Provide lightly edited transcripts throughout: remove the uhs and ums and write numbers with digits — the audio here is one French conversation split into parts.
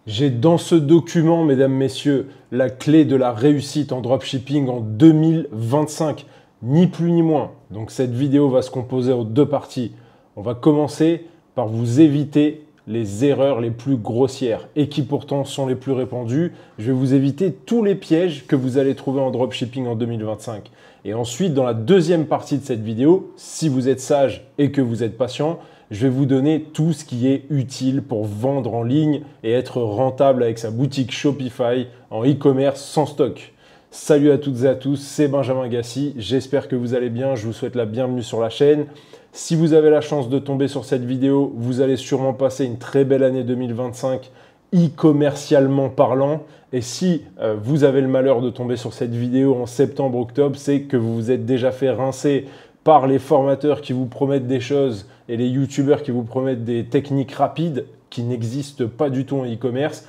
J'ai dans ce document, mesdames, messieurs, la clé de la réussite en dropshipping en 2025, ni plus ni moins. Donc cette vidéo va se composer en deux parties. On va commencer par vous éviter les erreurs les plus grossières et qui pourtant sont les plus répandues. Je vais vous éviter tous les pièges que vous allez trouver en dropshipping en 2025. Et ensuite, dans la deuxième partie de cette vidéo, si vous êtes sage et que vous êtes patient, je vais vous donner tout ce qui est utile pour vendre en ligne et être rentable avec sa boutique Shopify en e-commerce sans stock. Salut à toutes et à tous, c'est Benjamin Gassi, j'espère que vous allez bien, je vous souhaite la bienvenue sur la chaîne. Si vous avez la chance de tomber sur cette vidéo, vous allez sûrement passer une très belle année 2025 e-commercialement parlant. Et si vous avez le malheur de tomber sur cette vidéo en septembre-octobre, c'est que vous vous êtes déjà fait rincer par les formateurs qui vous promettent des choses et les youtubeurs qui vous promettent des techniques rapides qui n'existent pas du tout en e-commerce.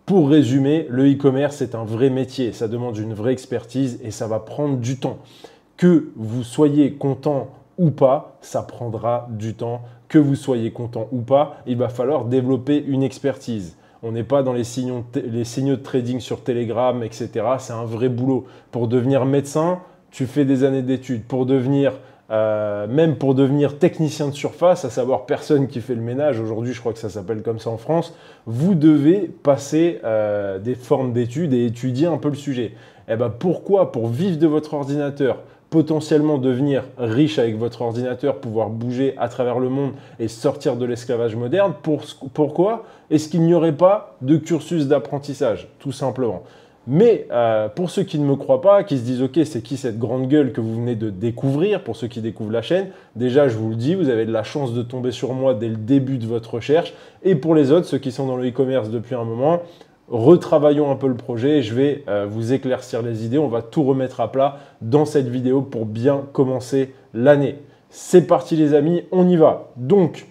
Pour résumer, le e-commerce est un vrai métier, ça demande une vraie expertise et ça va prendre du temps. Que vous soyez content ou pas, ça prendra du temps. Que vous soyez content ou pas, il va falloir développer une expertise. On n'est pas dans les signaux de trading sur Telegram, etc. C'est un vrai boulot. Pour devenir médecin, tu fais des années d'études. Même pour devenir technicien de surface, à savoir personne qui fait le ménage, aujourd'hui je crois que ça s'appelle comme ça en France, vous devez passer des formes d'études et étudier un peu le sujet. Et ben pourquoi? Pour vivre de votre ordinateur, potentiellement devenir riche avec votre ordinateur, pouvoir bouger à travers le monde et sortir de l'esclavage moderne. Pourquoi est-ce qu'il n'y aurait pas de cursus d'apprentissage? Tout simplement. Mais pour ceux qui ne me croient pas, qui se disent « Ok, c'est qui cette grande gueule que vous venez de découvrir ?» Pour ceux qui découvrent la chaîne, déjà, je vous le dis, vous avez de la chance de tomber sur moi dès le début de votre recherche. Et pour les autres, ceux qui sont dans le e-commerce depuis un moment, retravaillons un peu le projet. Je vais vous éclaircir les idées. On va tout remettre à plat dans cette vidéo pour bien commencer l'année. C'est parti les amis, on y va. Donc,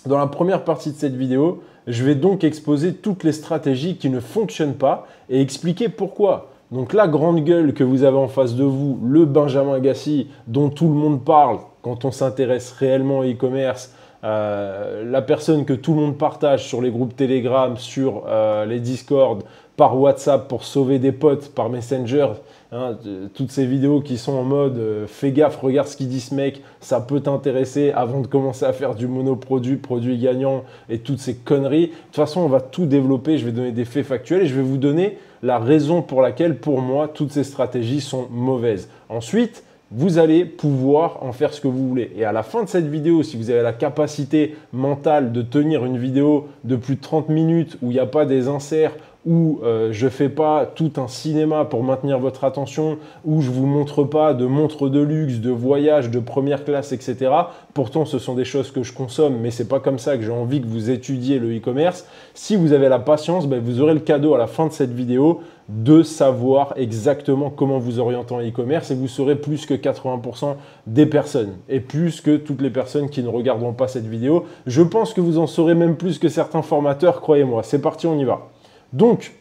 dans la première partie de cette vidéo, je vais donc exposer toutes les stratégies qui ne fonctionnent pas et expliquer pourquoi. Donc la grande gueule que vous avez en face de vous, le Benjamin Gassi dont tout le monde parle quand on s'intéresse réellement au e-commerce, la personne que tout le monde partage sur les groupes Telegram, sur les Discord, par WhatsApp pour sauver des potes, par Messenger, hein, toutes ces vidéos qui sont en mode fais gaffe, regarde ce qu'il dit ce mec, ça peut t'intéresser avant de commencer à faire du monoproduit, produit gagnant et toutes ces conneries. De toute façon, on va tout développer, je vais donner des faits factuels et je vais vous donner la raison pour laquelle, pour moi, toutes ces stratégies sont mauvaises. Ensuite, vous allez pouvoir en faire ce que vous voulez. Et à la fin de cette vidéo, si vous avez la capacité mentale de tenir une vidéo de plus de 30 minutes où il n'y a pas des inserts, où je ne fais pas tout un cinéma pour maintenir votre attention, où je ne vous montre pas de montres de luxe, de voyages, de première classe, etc. Pourtant, ce sont des choses que je consomme, mais ce n'est pas comme ça que j'ai envie que vous étudiez le e-commerce. Si vous avez la patience, vous aurez le cadeau à la fin de cette vidéo de savoir exactement comment vous orienter en e-commerce et vous saurez plus que 80% des personnes et plus que toutes les personnes qui ne regarderont pas cette vidéo. Je pense que vous en saurez même plus que certains formateurs, croyez-moi. C'est parti, on y va. Donc,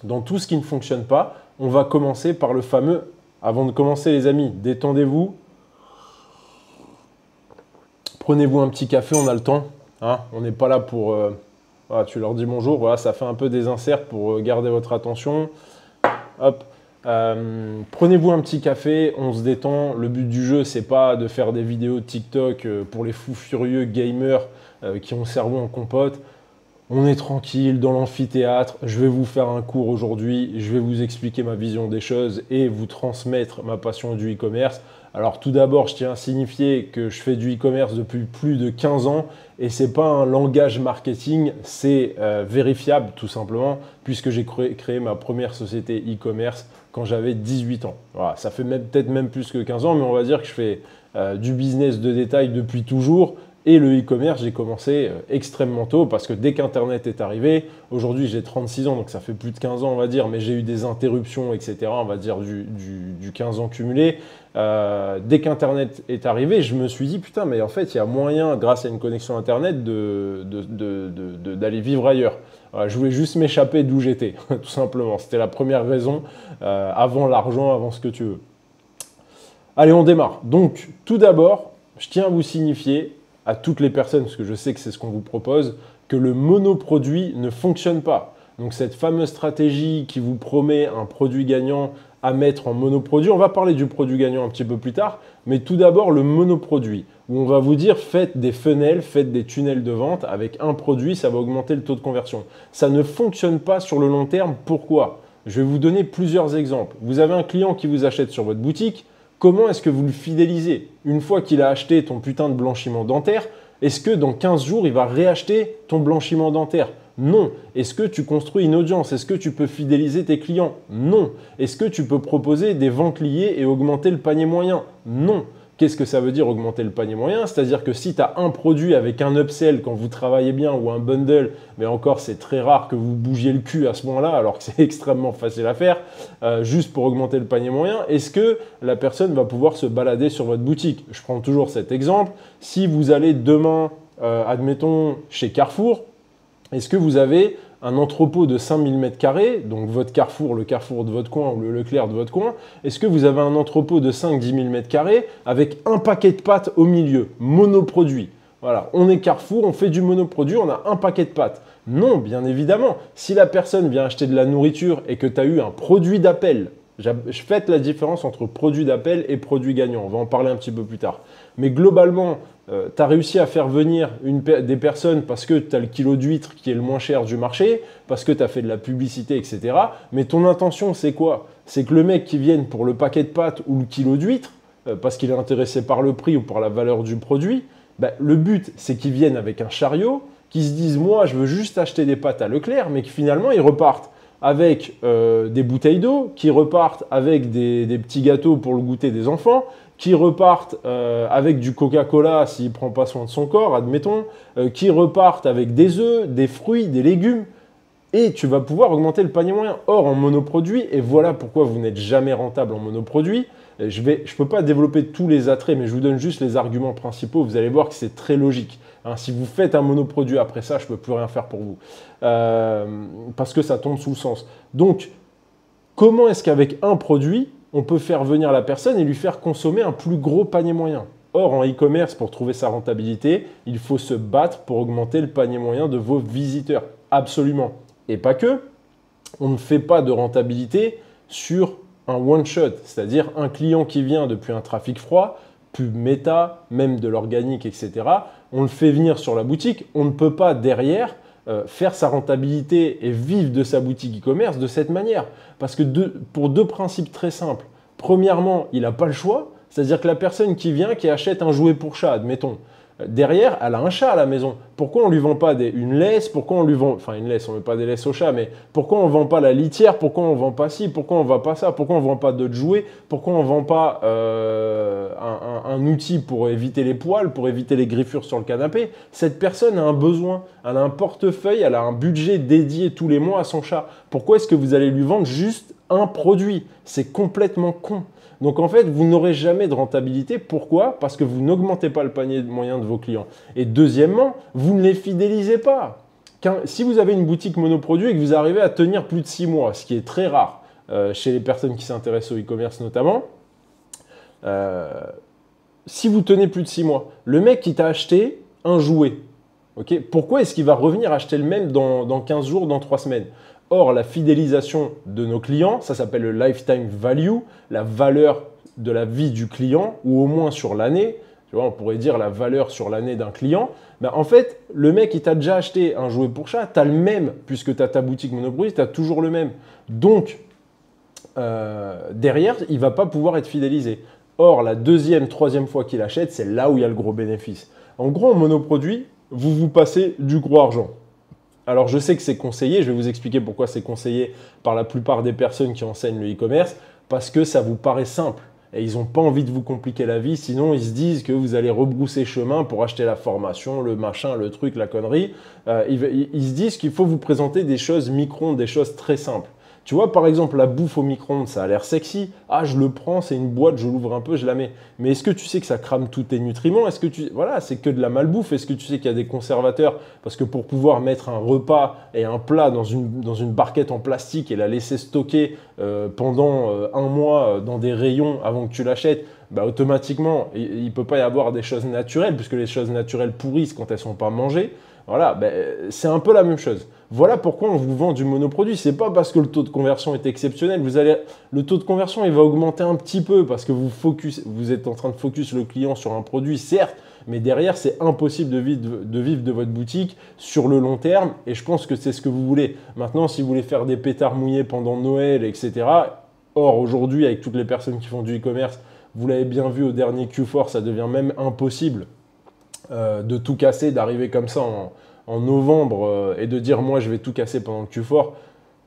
dans tout ce qui ne fonctionne pas, on va commencer par le fameux, avant de commencer les amis, détendez-vous, prenez-vous un petit café, on a le temps, hein, on n'est pas là pour... Voilà, tu leur dis bonjour, voilà, ça fait un peu des inserts pour garder votre attention. Hop. Prenez-vous un petit café, on se détend. Le but du jeu, c'est pas de faire des vidéos TikTok pour les fous furieux gamers qui ont le cerveau en compote. On est tranquille dans l'amphithéâtre, je vais vous faire un cours aujourd'hui, je vais vous expliquer ma vision des choses et vous transmettre ma passion du e-commerce. Alors tout d'abord, je tiens à signifier que je fais du e-commerce depuis plus de 15 ans et ce n'est pas un langage marketing, c'est vérifiable tout simplement puisque j'ai créé ma première société e-commerce quand j'avais 18 ans. Voilà, ça fait peut-être même plus que 15 ans, mais on va dire que je fais du business de détail depuis toujours. Et le e-commerce, j'ai commencé extrêmement tôt parce que dès qu'Internet est arrivé, aujourd'hui j'ai 36 ans, donc ça fait plus de 15 ans on va dire, mais j'ai eu des interruptions, etc. On va dire du 15 ans cumulé. Dès qu'Internet est arrivé, je me suis dit putain mais en fait il y a moyen grâce à une connexion Internet d'aller vivre ailleurs. Voilà, je voulais juste m'échapper d'où j'étais, tout simplement. C'était la première raison, avant l'argent, avant ce que tu veux. Allez, on démarre. Donc tout d'abord, je tiens à vous signifier à toutes les personnes, parce que je sais que c'est ce qu'on vous propose, que le monoproduit ne fonctionne pas. Donc cette fameuse stratégie qui vous promet un produit gagnant à mettre en monoproduit, on va parler du produit gagnant un petit peu plus tard, mais tout d'abord le monoproduit, où on va vous dire faites des funnels, faites des tunnels de vente avec un produit, ça va augmenter le taux de conversion. Ça ne fonctionne pas sur le long terme. Pourquoi? Je vais vous donner plusieurs exemples. Vous avez un client qui vous achète sur votre boutique, comment est-ce que vous le fidélisez? Une fois qu'il a acheté ton putain de blanchiment dentaire, est-ce que dans 15 jours, il va réacheter ton blanchiment dentaire? Non. Est-ce que tu construis une audience? Est-ce que tu peux fidéliser tes clients? Non. Est-ce que tu peux proposer des ventes liées et augmenter le panier moyen? Non. Qu'est-ce que ça veut dire augmenter le panier moyen? C'est-à-dire que si tu as un produit avec un upsell quand vous travaillez bien ou un bundle, mais encore c'est très rare que vous bougiez le cul à ce moment-là alors que c'est extrêmement facile à faire, juste pour augmenter le panier moyen, est-ce que la personne va pouvoir se balader sur votre boutique? Je prends toujours cet exemple. Si vous allez demain, admettons, chez Carrefour, est-ce que vous avez un entrepôt de 5000 m², donc votre Carrefour, le Carrefour de votre coin ou le Leclerc de votre coin, est-ce que vous avez un entrepôt de 5-10 000 m² avec un paquet de pâtes au milieu, monoproduit? Voilà, on est Carrefour, on fait du monoproduit, on a un paquet de pâtes. Non, bien évidemment, si la personne vient acheter de la nourriture et que tu as eu un produit d'appel, je fais la différence entre produit d'appel et produit gagnant, on va en parler un petit peu plus tard. Mais globalement, tu as réussi à faire venir des personnes parce que tu as le kilo d'huître qui est le moins cher du marché, parce que tu as fait de la publicité, etc. Mais ton intention, c'est quoi? C'est que le mec qui vienne pour le paquet de pâtes ou le kilo d'huître, parce qu'il est intéressé par le prix ou par la valeur du produit, le but, c'est qu'il vienne avec un chariot, qu'il se dise « moi, je veux juste acheter des pâtes à Leclerc », mais que finalement, ils repartent avec des bouteilles d'eau, qui repartent avec des petits gâteaux pour le goûter des enfants, qui repartent avec du Coca-Cola s'il ne prend pas soin de son corps, admettons, qui repartent avec des œufs, des fruits, des légumes, et tu vas pouvoir augmenter le panier moyen. Or, en monoproduit, et voilà pourquoi vous n'êtes jamais rentable en monoproduit, je ne peux pas développer tous les attraits, mais je vous donne juste les arguments principaux, vous allez voir que c'est très logique. Hein, si vous faites un monoproduit après ça, je ne peux plus rien faire pour vous, parce que ça tombe sous le sens. Donc, comment est-ce qu'avec un produit, on peut faire venir la personne et lui faire consommer un plus gros panier moyen? Or, en e-commerce, pour trouver sa rentabilité, il faut se battre pour augmenter le panier moyen de vos visiteurs. Absolument. Et pas que. On ne fait pas de rentabilité sur un one-shot, c'est-à-dire un client qui vient depuis un trafic froid, pub méta, même de l'organique, etc. On le fait venir sur la boutique. On ne peut pas derrière faire sa rentabilité et vivre de sa boutique e-commerce de cette manière. Parce que pour deux principes très simples. Premièrement, il n'a pas le choix. C'est-à-dire que la personne qui vient, qui achète un jouet pour chat, admettons, derrière, elle a un chat à la maison. Pourquoi on ne lui vend pas une laisse? Pourquoi on lui vend, enfin une laisse, on ne met pas des laisses au chat, mais pourquoi on ne vend pas la litière? Pourquoi on ne vend pas ci? Pourquoi on ne vend pas ça? Pourquoi on ne vend pas d'autres jouets? Pourquoi on ne vend pas un outil pour éviter les poils, pour éviter les griffures sur le canapé? Cette personne a un besoin, elle a un portefeuille, elle a un budget dédié tous les mois à son chat. Pourquoi est-ce que vous allez lui vendre juste un produit? C'est complètement con. Donc en fait, vous n'aurez jamais de rentabilité. Pourquoi? Parce que vous n'augmentez pas le panier moyen de vos clients. Et deuxièmement, vous ne les fidélisez pas. Si vous avez une boutique monoproduit et que vous arrivez à tenir plus de 6 mois, ce qui est très rare chez les personnes qui s'intéressent au e-commerce notamment, si vous tenez plus de 6 mois, le mec qui t'a acheté un jouet, okay, pourquoi est-ce qu'il va revenir acheter le même dans 15 jours, dans 3 semaines? Or, la fidélisation de nos clients, ça s'appelle le lifetime value, la valeur de la vie du client, ou au moins sur l'année. Tu vois, on pourrait dire la valeur sur l'année d'un client. Ben, en fait, le mec, il t'a déjà acheté un jouet pour chat, tu as le même, puisque tu as ta boutique Monoprix, tu as toujours le même. Donc, derrière, il ne va pas pouvoir être fidélisé. Or, la deuxième, troisième fois qu'il achète, c'est là où il y a le gros bénéfice. En gros, en monoproduit, vous passez du gros argent. Alors, je sais que c'est conseillé, je vais vous expliquer pourquoi c'est conseillé par la plupart des personnes qui enseignent le e-commerce, parce que ça vous paraît simple et ils n'ont pas envie de vous compliquer la vie, sinon ils se disent que vous allez rebrousser chemin pour acheter la formation, le machin, le truc, la connerie. Ils se disent qu'il faut vous présenter des choses micro-ondes, des choses très simples. Tu vois, par exemple, la bouffe au micro-ondes, ça a l'air sexy. Ah, je le prends, c'est une boîte, je l'ouvre un peu, je la mets. Mais est-ce que tu sais que ça crame tous tes nutriments? Est-ce que voilà, c'est que de la malbouffe. Est-ce que tu sais qu'il y a des conservateurs? Parce que pour pouvoir mettre un repas et un plat dans une barquette en plastique et la laisser stocker pendant un mois dans des rayons avant que tu l'achètes, bah, automatiquement, il ne peut pas y avoir des choses naturelles, puisque les choses naturelles pourrissent quand elles ne sont pas mangées. Voilà, ben, c'est un peu la même chose. Voilà pourquoi on vous vend du monoproduit. Ce n'est pas parce que le taux de conversion est exceptionnel. Le taux de conversion, il va augmenter un petit peu parce que vous êtes en train de focus le client sur un produit, certes, mais derrière, c'est impossible de vivre de votre boutique sur le long terme. Et je pense que c'est ce que vous voulez. Maintenant, si vous voulez faire des pétards mouillés pendant Noël, etc. Or, aujourd'hui, avec toutes les personnes qui font du e-commerce, vous l'avez bien vu au dernier Q4, ça devient même impossible de tout casser, d'arriver comme ça en novembre et de dire moi je vais tout casser pendant le Q4.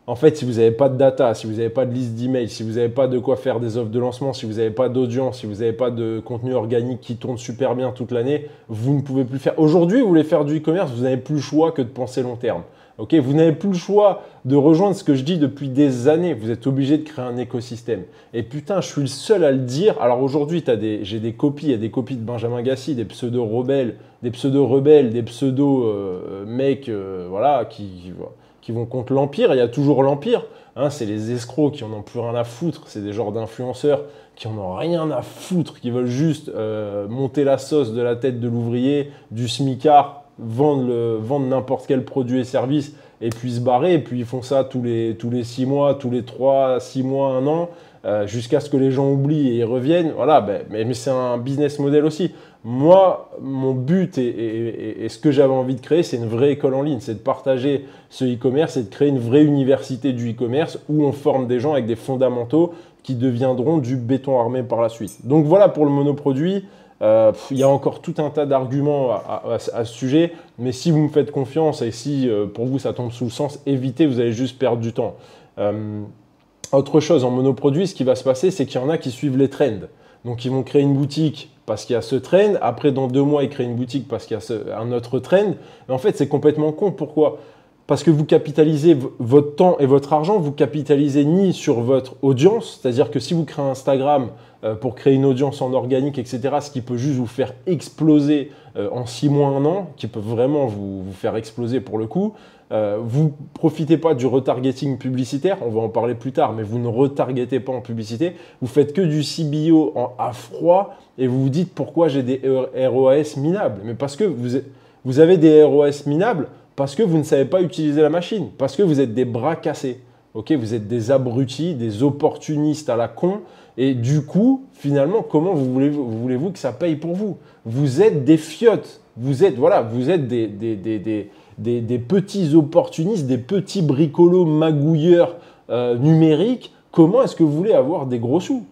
En fait, si vous n'avez pas de data, si vous n'avez pas de liste d'emails, si vous n'avez pas de quoi faire des offres de lancement, si vous n'avez pas d'audience, si vous n'avez pas de contenu organique qui tourne super bien toute l'année, vous ne pouvez plus faire. Aujourd'hui, vous voulez faire du e-commerce, vous n'avez plus le choix que de penser long terme. Okay, vous n'avez plus le choix de rejoindre ce que je dis depuis des années. Vous êtes obligé de créer un écosystème. Et putain, je suis le seul à le dire. Alors aujourd'hui, j'ai des copies. Il y a des copies de Benjamin Gassi, des pseudo-rebelles, des pseudo-mecs voilà, qui vont contre l'Empire. Il y a toujours l'Empire. Hein, c'est les escrocs qui en ont plus rien à foutre. C'est des genres d'influenceurs qui en ont rien à foutre, qui veulent juste monter la sauce de la tête de l'ouvrier, du smicard, vendre n'importe quel produit et service et puis se barrer. Et puis ils font ça tous les 6 mois, tous les 3, 6 mois, 1 an, jusqu'à ce que les gens oublient et ils reviennent. Voilà, mais c'est un business model aussi. Moi, mon but et ce que j'avais envie de créer, c'est une vraie école en ligne. C'est de partager ce e-commerce et de créer une vraie université du e-commerce où on forme des gens avec des fondamentaux qui deviendront du béton armé par la suite. Donc voilà pour le monoproduit. Il y a encore tout un tas d'arguments à ce sujet, mais si vous me faites confiance et si pour vous ça tombe sous le sens, évitez, vous allez juste perdre du temps. Autre chose, en monoproduit, ce qui va se passer, c'est qu'il y en a qui suivent les trends. Donc ils vont créer une boutique parce qu'il y a ce trend, après dans 2 mois ils créent une boutique parce qu'il y a un autre trend. Mais en fait c'est complètement con, pourquoi ? Parce que vous capitalisez votre temps et votre argent, vous capitalisez ni sur votre audience, c'est-à-dire que si vous créez un Instagram pour créer une audience en organique, etc., ce qui peut juste vous faire exploser en 6 mois, 1 an, qui peut vraiment vous faire exploser pour le coup, vous ne profitez pas du retargeting publicitaire, on va en parler plus tard, mais vous ne retargetez pas en publicité, vous faites que du CBO à froid et vous vous dites pourquoi j'ai des ROAS minables. Mais parce que vous avez des ROAS minables, parce que vous ne savez pas utiliser la machine, parce que vous êtes des bras cassés, okay, vous êtes des abrutis, des opportunistes à la con, et du coup, finalement, comment voulez-vous que ça paye pour vous? Vous êtes des fiottes, vous êtes des petits opportunistes, des petits bricolos magouilleurs numériques. Comment est-ce que vous voulez avoir des gros sous?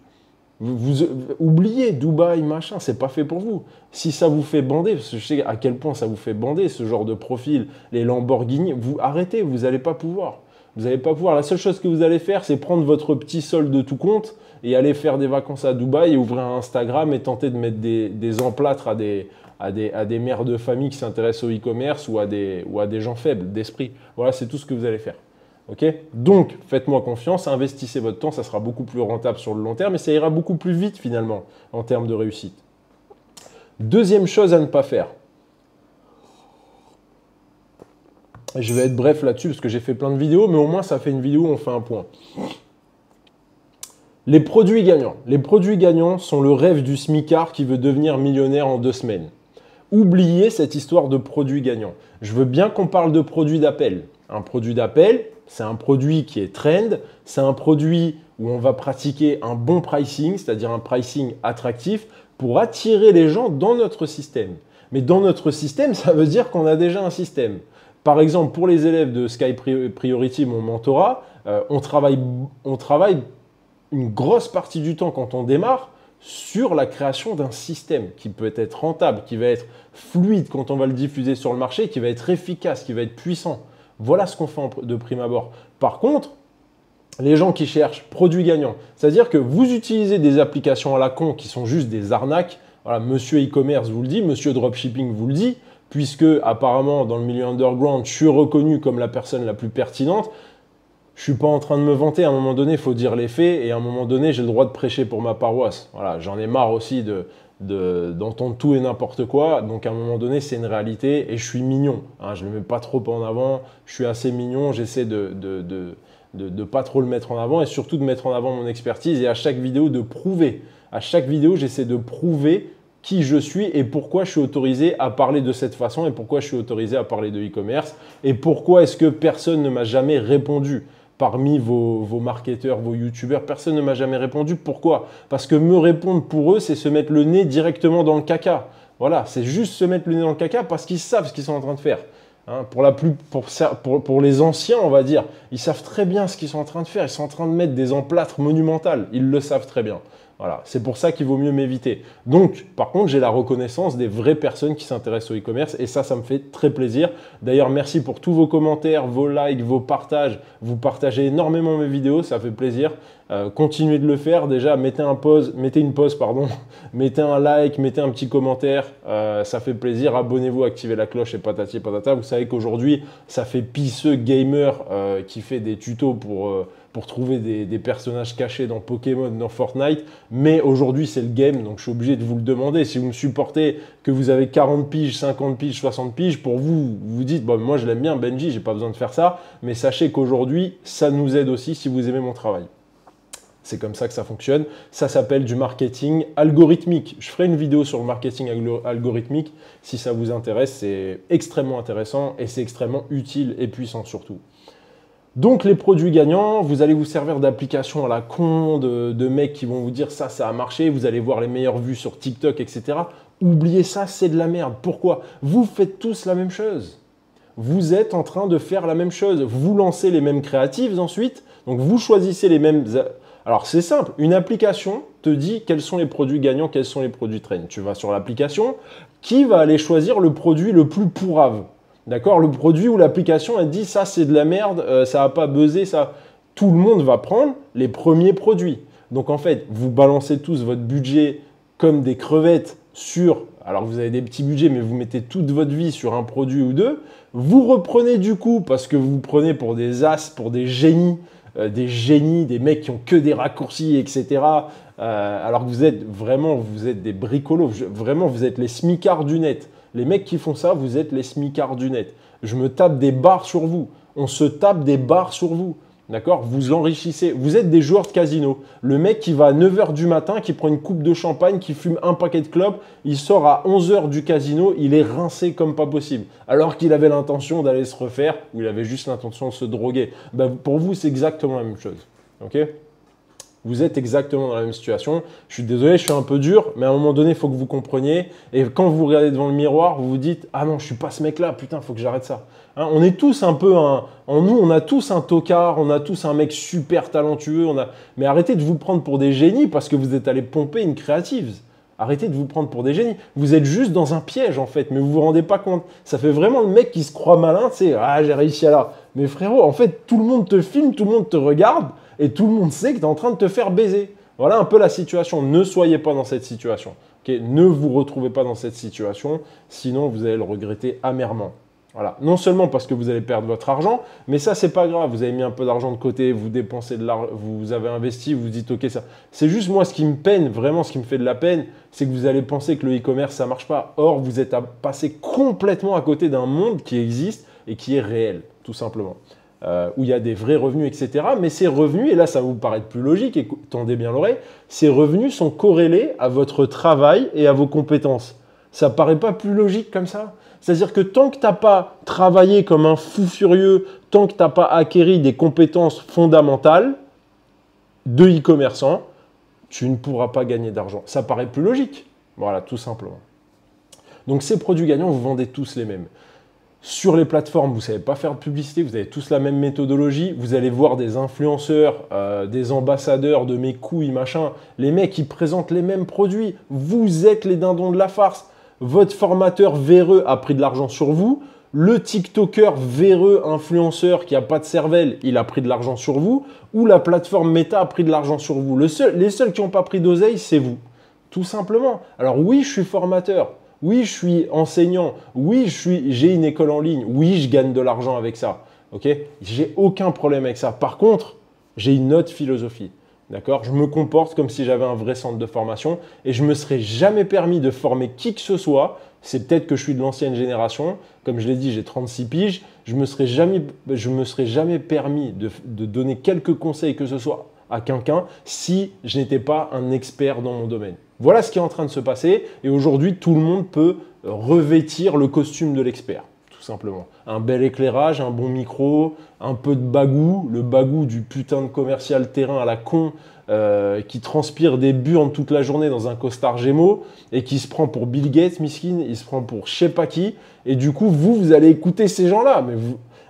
Vous oubliez Dubaï, machin, c'est pas fait pour vous. Si ça vous fait bander, parce que je sais à quel point ça vous fait bander ce genre de profil, les Lamborghini, vous arrêtez, vous n'allez pas pouvoir. Vous n'allez pas pouvoir. La seule chose que vous allez faire, c'est prendre votre petit solde de tout compte et aller faire des vacances à Dubaï et ouvrir un Instagram et tenter de mettre des emplâtres à des mères de famille qui s'intéressent au e-commerce ou à des gens faibles d'esprit. Voilà, c'est tout ce que vous allez faire. Okay, donc, faites-moi confiance, investissez votre temps, ça sera beaucoup plus rentable sur le long terme et ça ira beaucoup plus vite finalement en termes de réussite. Deuxième chose à ne pas faire. Je vais être bref là-dessus parce que j'ai fait plein de vidéos, mais au moins ça fait une vidéo où on fait un point. Les produits gagnants. Les produits gagnants sont le rêve du smicard qui veut devenir millionnaire en 2 semaines. Oubliez cette histoire de produits gagnants. Je veux bien qu'on parle de produits d'appel. Un produit d'appel, c'est un produit qui est trend, c'est un produit où on va pratiquer un bon pricing, c'est-à-dire un pricing attractif pour attirer les gens dans notre système. Mais dans notre système, ça veut dire qu'on a déjà un système. Par exemple, pour les élèves de Sky Priority, mon mentorat, on travaille une grosse partie du temps quand on démarre sur la création d'un système qui peut être rentable, qui va être fluide quand on va le diffuser sur le marché, qui va être efficace, qui va être puissant. Voilà ce qu'on fait de prime abord. Par contre, les gens qui cherchent produits gagnants, c'est-à-dire que vous utilisez des applications à la con qui sont juste des arnaques. Voilà, monsieur e-commerce vous le dit, monsieur dropshipping vous le dit, puisque apparemment dans le milieu underground, je suis reconnu comme la personne la plus pertinente. Je ne suis pas en train de me vanter, à un moment donné, il faut dire les faits, et à un moment donné, j'ai le droit de prêcher pour ma paroisse. Voilà, j'en ai marre aussi d'entendre tout et n'importe quoi, donc à un moment donné, c'est une réalité, et je suis mignon. Hein, je ne le mets pas trop en avant, je suis assez mignon, j'essaie de pas trop le mettre en avant, et surtout de mettre en avant mon expertise, et à chaque vidéo, de prouver. À chaque vidéo, j'essaie de prouver qui je suis et pourquoi je suis autorisé à parler de cette façon et pourquoi je suis autorisé à parler de e-commerce et pourquoi est-ce que personne ne m'a jamais répondu. Parmi vos marketeurs, vos youtubeurs, personne ne m'a jamais répondu. Pourquoi? Parce que me répondre pour eux, c'est se mettre le nez directement dans le caca. Voilà, c'est juste se mettre le nez dans le caca parce qu'ils savent ce qu'ils sont en train de faire. Hein, pour les anciens, on va dire, ils savent très bien ce qu'ils sont en train de faire. Ils sont en train de mettre des emplâtres monumentales. Ils le savent très bien. Voilà, c'est pour ça qu'il vaut mieux m'éviter. Donc, par contre, j'ai la reconnaissance des vraies personnes qui s'intéressent au e-commerce et ça me fait très plaisir. D'ailleurs, merci pour tous vos commentaires, vos likes, vos partages. Vous partagez énormément mes vidéos, ça fait plaisir. Continuez de le faire. Déjà, mettez une pause, mettez un like, mettez un petit commentaire. Ça fait plaisir. Abonnez-vous, activez la cloche et patati patata. Vous savez qu'aujourd'hui, ça fait Pisseux Gamer qui fait des tutos pour trouver des personnages cachés dans Pokémon, dans Fortnite. Mais aujourd'hui, c'est le game, donc je suis obligé de vous le demander. Si vous me supportez, que vous avez 40 piges, 50 piges, 60 piges, pour vous, vous dites, bon, moi je l'aime bien, Benji, j'ai pas besoin de faire ça. Mais sachez qu'aujourd'hui, ça nous aide aussi si vous aimez mon travail. C'est comme ça que ça fonctionne. Ça s'appelle du marketing algorithmique. Je ferai une vidéo sur le marketing algorithmique. Si ça vous intéresse, c'est extrêmement intéressant et c'est extrêmement utile et puissant surtout. Donc les produits gagnants, vous allez vous servir d'applications à la con, de mecs qui vont vous dire ça a marché, vous allez voir les meilleures vues sur TikTok, etc. Oubliez ça, c'est de la merde. Pourquoi? Vous faites tous la même chose. Vous êtes en train de faire la même chose. Vous lancez les mêmes créatives ensuite. Donc vous choisissez les mêmes... Alors c'est simple, une application te dit quels sont les produits gagnants, quels sont les produits trend. Tu vas sur l'application, qui va aller choisir le produit le plus pourrave? D'accord? Le produit où l'application elle dit ça c'est de la merde, ça va pas buzzer, ça. Tout le monde va prendre les premiers produits. Donc en fait, vous balancez tous votre budget comme des crevettes sur, alors vous avez des petits budgets, mais vous mettez toute votre vie sur un produit ou deux. Vous reprenez du coup, parce que vous prenez pour des as, pour des génies, des mecs qui ont que des raccourcis, etc. Alors que vous êtes des bricolos, vraiment vous êtes les smicards du net. Les mecs qui font ça, vous êtes les smicards du net. Je me tape des barres sur vous. On se tape des barres sur vous. D'accord? Vous enrichissez. Vous êtes des joueurs de casino. Le mec qui va à 9 h du matin, qui prend une coupe de champagne, qui fume un paquet de clopes, il sort à 11 h du casino, il est rincé comme pas possible. Alors qu'il avait l'intention d'aller se refaire, ou il avait juste l'intention de se droguer. Ben, pour vous, c'est exactement la même chose. Ok? Vous êtes exactement dans la même situation. Je suis désolé, je suis un peu dur, mais à un moment donné, il faut que vous compreniez. Et quand vous regardez devant le miroir, vous vous dites « Ah non, je ne suis pas ce mec-là, putain, il faut que j'arrête ça. Hein, » On est tous un peu en nous, on a tous un tocard, on a tous un mec super talentueux. Mais arrêtez de vous prendre pour des génies parce que vous êtes allé pomper une créative. Arrêtez de vous prendre pour des génies. Vous êtes juste dans un piège en fait, mais vous ne vous rendez pas compte. Ça fait vraiment le mec qui se croit malin, tu sais, « Ah, j'ai réussi à là. » Mais frérot, en fait, tout le monde te filme, tout le monde te regarde. Et tout le monde sait que tu es en train de te faire baiser. Voilà un peu la situation. Ne soyez pas dans cette situation. Okay? Ne vous retrouvez pas dans cette situation, sinon vous allez le regretter amèrement. Voilà. Non seulement parce que vous allez perdre votre argent, mais ça, c'est pas grave. Vous avez mis un peu d'argent de côté, vous dépensez de l'argent, vous avez investi, vous vous dites, ok, ça. C'est juste moi, ce qui me peine, vraiment, ce qui me fait de la peine, c'est que vous allez penser que le e-commerce, ça marche pas. Or, vous êtes passé complètement à côté d'un monde qui existe et qui est réel, tout simplement. Où il y a des vrais revenus, etc. Mais ces revenus, et là ça va vous paraître plus logique, et tendez bien l'oreille, ces revenus sont corrélés à votre travail et à vos compétences. Ça ne paraît pas plus logique comme ça? C'est-à-dire que tant que tu n'as pas travaillé comme un fou furieux, tant que tu n'as pas acquéri des compétences fondamentales de e-commerçant, tu ne pourras pas gagner d'argent. Ça paraît plus logique. Voilà, tout simplement. Donc ces produits gagnants, vous vendez tous les mêmes. Sur les plateformes, vous ne savez pas faire de publicité, vous avez tous la même méthodologie. Vous allez voir des influenceurs, des ambassadeurs de mes couilles, machin. Les mecs, ils présentent les mêmes produits. Vous êtes les dindons de la farce. Votre formateur véreux a pris de l'argent sur vous. Le TikToker véreux influenceur qui n'a pas de cervelle, il a pris de l'argent sur vous. Ou la plateforme Meta a pris de l'argent sur vous. Les seuls qui n'ont pas pris d'oseille, c'est vous. Tout simplement. Alors oui, je suis formateur. Oui, je suis enseignant. Oui, j'ai une école en ligne. Oui, je gagne de l'argent avec ça. Ok? J'ai aucun problème avec ça. Par contre, j'ai une autre philosophie. D'accord? Je me comporte comme si j'avais un vrai centre de formation et je ne me serais jamais permis de former qui que ce soit. C'est peut-être que je suis de l'ancienne génération. Comme je l'ai dit, j'ai 36 piges. Je ne me serais jamais permis de donner quelques conseils que ce soit à quelqu'un si je n'étais pas un expert dans mon domaine. Voilà ce qui est en train de se passer et aujourd'hui, tout le monde peut revêtir le costume de l'expert, tout simplement. Un bel éclairage, un bon micro, un peu de bagou, le bagou du putain de commercial terrain à la con qui transpire des burnes toute la journée dans un costard Gémeaux et qui se prend pour Bill Gates, miskin, il se prend pour je sais pas qui et du coup, vous allez écouter ces gens-là. Mais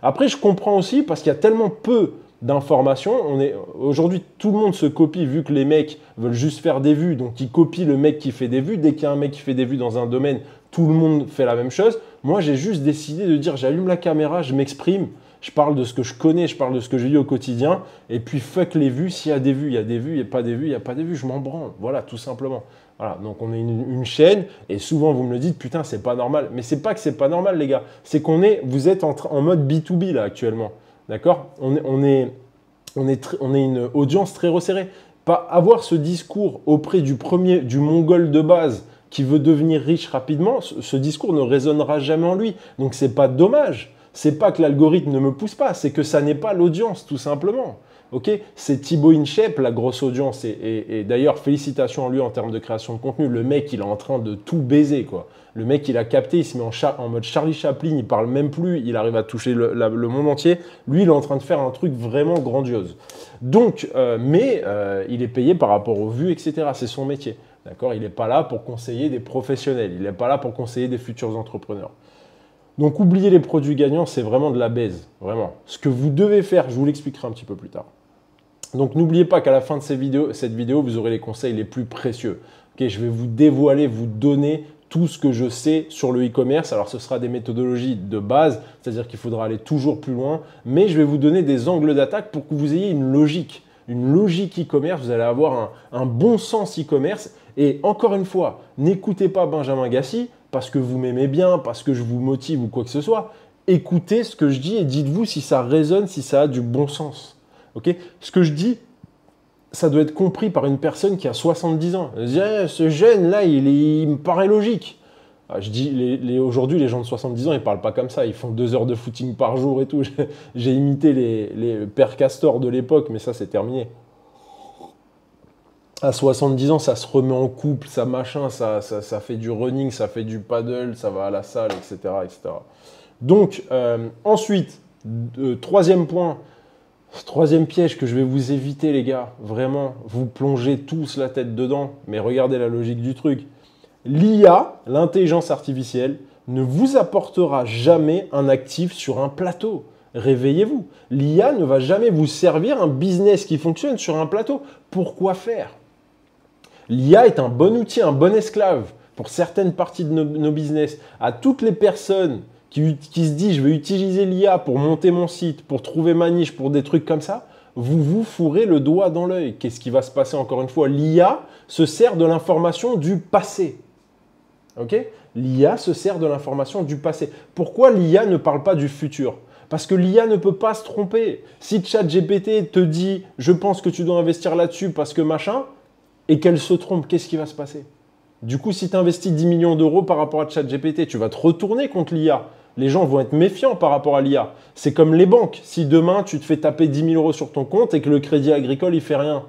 Après, je comprends aussi parce qu'il y a tellement peu d'informations. Aujourd'hui, tout le monde se copie vu que les mecs veulent juste faire des vues. Donc, ils copient le mec qui fait des vues. Dès qu'il y a un mec qui fait des vues dans un domaine, tout le monde fait la même chose. Moi, j'ai juste décidé de dire, j'allume la caméra, je m'exprime, je parle de ce que je connais, je parle de ce que je vis au quotidien. Et puis, fuck les vues. S'il y a des vues, il y a des vues. Il n'y a pas des vues, il n'y a pas des vues. Je m'en branle. Voilà, tout simplement. Voilà, donc on est une chaîne et souvent vous me le dites, putain, c'est pas normal. Mais c'est pas que c'est pas normal, les gars. C'est vous êtes en mode B2B là actuellement. D'accord, on est une audience très resserrée. Pas avoir ce discours auprès du mongol de base qui veut devenir riche rapidement, ce discours ne résonnera jamais en lui. Donc c'est pas dommage. C'est pas que l'algorithme ne me pousse pas, c'est que ça n'est pas l'audience, tout simplement. Okay, c'est Thibaut InShape, la grosse audience. Et d'ailleurs, félicitations à lui en termes de création de contenu. Le mec, il est en train de tout baiser, quoi. Le mec, il a capté, il se met en mode Charlie Chaplin, il parle même plus, il arrive à toucher le monde entier. Lui, il est en train de faire un truc vraiment grandiose. Donc, il est payé par rapport aux vues, etc. C'est son métier. D'accord, il n'est pas là pour conseiller des professionnels. Il n'est pas là pour conseiller des futurs entrepreneurs. Donc, oubliez les produits gagnants, c'est vraiment de la baise. Vraiment. Ce que vous devez faire, je vous l'expliquerai un petit peu plus tard. Donc, n'oubliez pas qu'à la fin de cette vidéo, vous aurez les conseils les plus précieux. Okay, je vais vous dévoiler, vous donner tout ce que je sais sur le e-commerce. Alors, ce sera des méthodologies de base, c'est-à-dire qu'il faudra aller toujours plus loin. Mais je vais vous donner des angles d'attaque pour que vous ayez une logique e-commerce. Vous allez avoir un bon sens e-commerce. Et encore une fois, n'écoutez pas Benjamin Gassi parce que vous m'aimez bien, parce que je vous motive ou quoi que ce soit. Écoutez ce que je dis et dites-vous si ça résonne, si ça a du bon sens. Okay, ce que je dis, ça doit être compris par une personne qui a 70 ans. Je dis, ce jeune-là, il me paraît logique. Je dis, aujourd'hui, les gens de 70 ans, ils ne parlent pas comme ça. Ils font 2 heures de footing par jour et tout. J'ai imité les pères castors de l'époque, mais ça, c'est terminé. À 70 ans, ça se remet en couple, ça machin, ça fait du running, ça fait du paddle, ça va à la salle, etc. etc. Donc, ensuite, troisième point, troisième piège que je vais vous éviter, les gars, vraiment, vous plongez tous la tête dedans, mais regardez la logique du truc. L'IA, l'intelligence artificielle, ne vous apportera jamais un actif sur un plateau. Réveillez-vous. L'IA ne va jamais vous servir un business qui fonctionne sur un plateau. Pourquoi faire? L'IA est un bon outil, un bon esclave pour certaines parties de nos business. À toutes les personnes qui se disent « je vais utiliser l'IA pour monter mon site, pour trouver ma niche, pour des trucs comme ça », vous vous fourrez le doigt dans l'œil. Qu'est-ce qui va se passer encore une fois? L'IA se sert de l'information du passé. Okay, l'IA se sert de l'information du passé. Pourquoi l'IA ne parle pas du futur? Parce que l'IA ne peut pas se tromper. Si ChatGPT te dit « je pense que tu dois investir là-dessus parce que machin », et qu'elle se trompe, qu'est-ce qui va se passer? Du coup, si tu investis 10 millions d'euros par rapport à ChatGPT, tu vas te retourner contre l'IA. Les gens vont être méfiants par rapport à l'IA. C'est comme les banques. Si demain, tu te fais taper 10 000 euros sur ton compte et que le Crédit Agricole, il fait rien,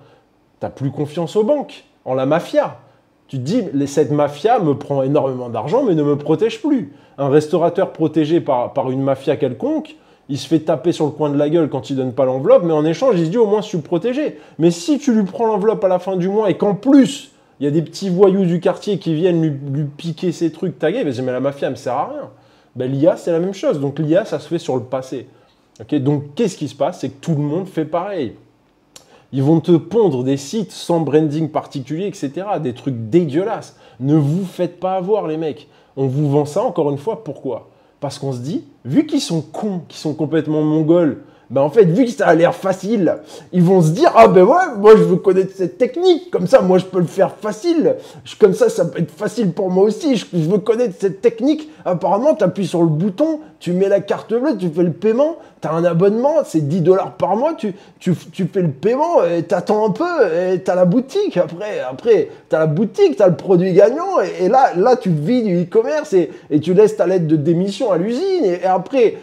tu n'as plus confiance aux banques, en la mafia. Tu te dis, cette mafia me prend énormément d'argent, mais ne me protège plus. Un restaurateur protégé par une mafia quelconque, il se fait taper sur le coin de la gueule quand il ne donne pas l'enveloppe, mais en échange, il se dit au moins je suis protégé. Mais si tu lui prends l'enveloppe à la fin du mois et qu'en plus, il y a des petits voyous du quartier qui viennent lui piquer ses trucs tagués, mais la mafia ne me sert à rien. Ben, l'IA, c'est la même chose. Donc l'IA, ça se fait sur le passé. Okay, donc qu'est-ce qui se passe? C'est que tout le monde fait pareil. Ils vont te pondre des sites sans branding particulier, etc. Des trucs dégueulasses. Ne vous faites pas avoir, les mecs. On vous vend ça, encore une fois, pourquoi? Parce qu'on se dit, vu qu'ils sont cons, qu'ils sont complètement mongols, ben en fait, vu que ça a l'air facile, ils vont se dire « Ah ben ouais, moi je veux connaître cette technique, comme ça moi je peux le faire facile, comme ça peut être facile pour moi aussi, je veux connaître cette technique. Apparemment, tu appuies sur le bouton, tu mets la carte bleue, tu fais le paiement, tu as un abonnement, c'est 10 $ par mois, tu fais le paiement, tu attends un peu, et tu as la boutique. Après tu as la boutique, tu as le produit gagnant, et là tu vis du e-commerce et tu laisses ta lettre de démission à l'usine, et après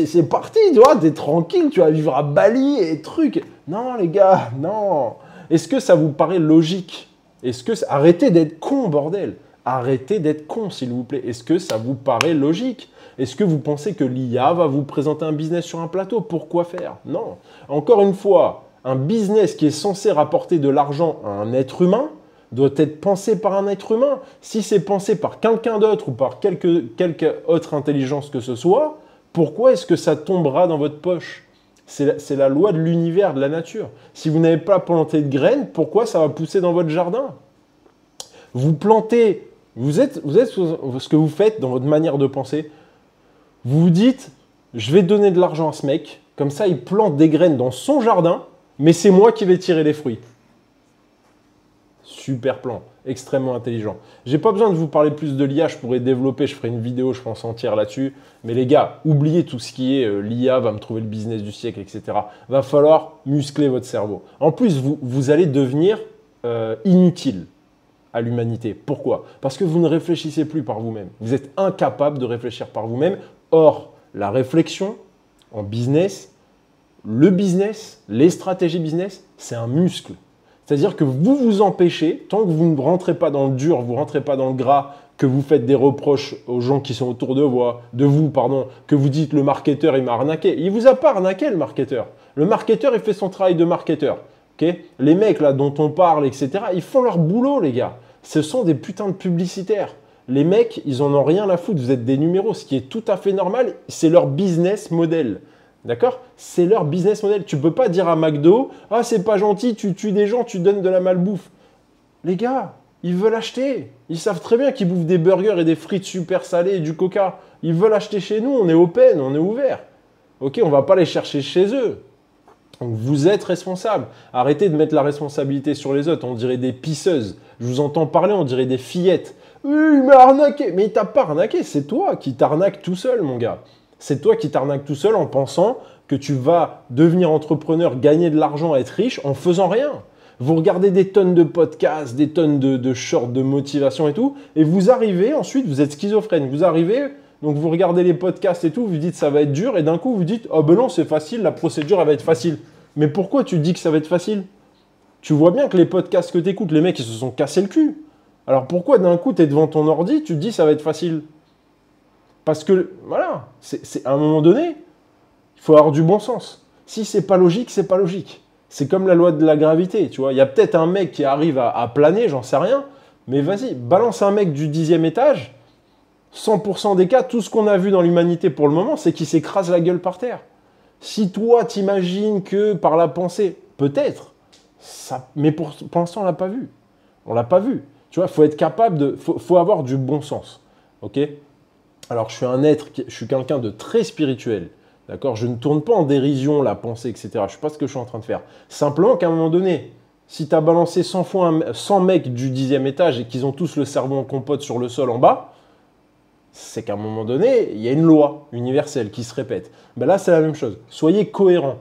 c'est parti, tu vois, tu es tranquille. tranquille, tu vas vivre à Bali et trucs. Non, les gars, non. Est-ce que ça vous paraît logique? Arrêtez d'être con, bordel. Arrêtez d'être con, s'il vous plaît. Est-ce que ça vous paraît logique? Est-ce que vous pensez que l'IA va vous présenter un business sur un plateau? Pourquoi faire? Non. Encore une fois, un business qui est censé rapporter de l'argent à un être humain doit être pensé par un être humain. Si c'est pensé par quelqu'un d'autre ou par quelque autre intelligence que ce soit, pourquoi est-ce que ça tombera dans votre poche? C'est la loi de l'univers, de la nature. Si vous n'avez pas planté de graines, pourquoi ça va pousser dans votre jardin? Vous plantez, vous êtes ce que vous faites dans votre manière de penser. Vous vous dites, je vais donner de l'argent à ce mec, comme ça il plante des graines dans son jardin, mais c'est moi qui vais tirer les fruits. Super plan, extrêmement intelligent. J'ai pas besoin de vous parler plus de l'IA, je pourrais développer, je ferai une vidéo, je pense, entière là-dessus. Mais les gars, oubliez tout ce qui est l'IA va me trouver le business du siècle, etc. Va falloir muscler votre cerveau. En plus, vous allez devenir inutile à l'humanité. Pourquoi? Parce que vous ne réfléchissez plus par vous-même. Vous êtes incapable de réfléchir par vous-même. Or, la réflexion en business, le business, les stratégies business, c'est un muscle. C'est-à-dire que vous vous empêchez, tant que vous ne rentrez pas dans le dur, vous ne rentrez pas dans le gras, que vous faites des reproches aux gens qui sont autour de vous, que vous dites le marketeur, il m'a arnaqué. Il ne vous a pas arnaqué, le marketeur. Le marketeur, il fait son travail de marketeur. Okay, les mecs là dont on parle, etc., ils font leur boulot, les gars. Ce sont des putains de publicitaires. Les mecs, ils en ont rien à foutre. Vous êtes des numéros, ce qui est tout à fait normal. C'est leur business model. D'accord? C'est leur business model. Tu ne peux pas dire à McDo, ah, c'est pas gentil, tu tues des gens, tu donnes de la malbouffe. Les gars, ils veulent acheter. Ils savent très bien qu'ils bouffent des burgers et des frites super salées et du coca. Ils veulent acheter chez nous, on est open, on est ouvert. Ok, on ne va pas les chercher chez eux. Donc vous êtes responsable. Arrêtez de mettre la responsabilité sur les autres. On dirait des pisseuses. Je vous entends parler, on dirait des fillettes. Il m'a arnaqué. Mais il t'a pas arnaqué, c'est toi qui t'arnaques tout seul, mon gars. C'est toi qui t'arnaques tout seul en pensant que tu vas devenir entrepreneur, gagner de l'argent, être riche en faisant rien. Vous regardez des tonnes de podcasts, des tonnes de shorts, de motivation et tout, et vous arrivez ensuite, vous êtes schizophrène. Vous arrivez, donc vous regardez les podcasts et tout, vous dites ça va être dur, et d'un coup vous dites, oh ben non, c'est facile, la procédure elle va être facile. Mais pourquoi tu dis que ça va être facile? Tu vois bien que les podcasts que tu écoutes, les mecs ils se sont cassés le cul. Alors pourquoi d'un coup tu es devant ton ordi, tu te dis ça va être facile? Parce que, voilà, c'est à un moment donné, il faut avoir du bon sens. Si c'est pas logique, c'est pas logique. C'est comme la loi de la gravité, tu vois. Il y a peut-être un mec qui arrive à planer, j'en sais rien, mais vas-y, balance un mec du 10e étage, 100% des cas, tout ce qu'on a vu dans l'humanité pour le moment, c'est qu'il s'écrase la gueule par terre. Si toi, t'imagines que par la pensée, peut-être, mais pour l'instant, on l'a pas vu. On l'a pas vu. Tu vois, il faut être capable de... faut avoir du bon sens, ok? Alors, je suis quelqu'un de très spirituel, d'accord? Je ne tourne pas en dérision la pensée, etc. Je ne sais pas ce que je suis en train de faire. Simplement qu'à un moment donné, si tu as balancé 100 mecs du 10e étage et qu'ils ont tous le cerveau en compote sur le sol en bas, c'est qu'à un moment donné, il y a une loi universelle qui se répète. Ben là, c'est la même chose. Soyez cohérents.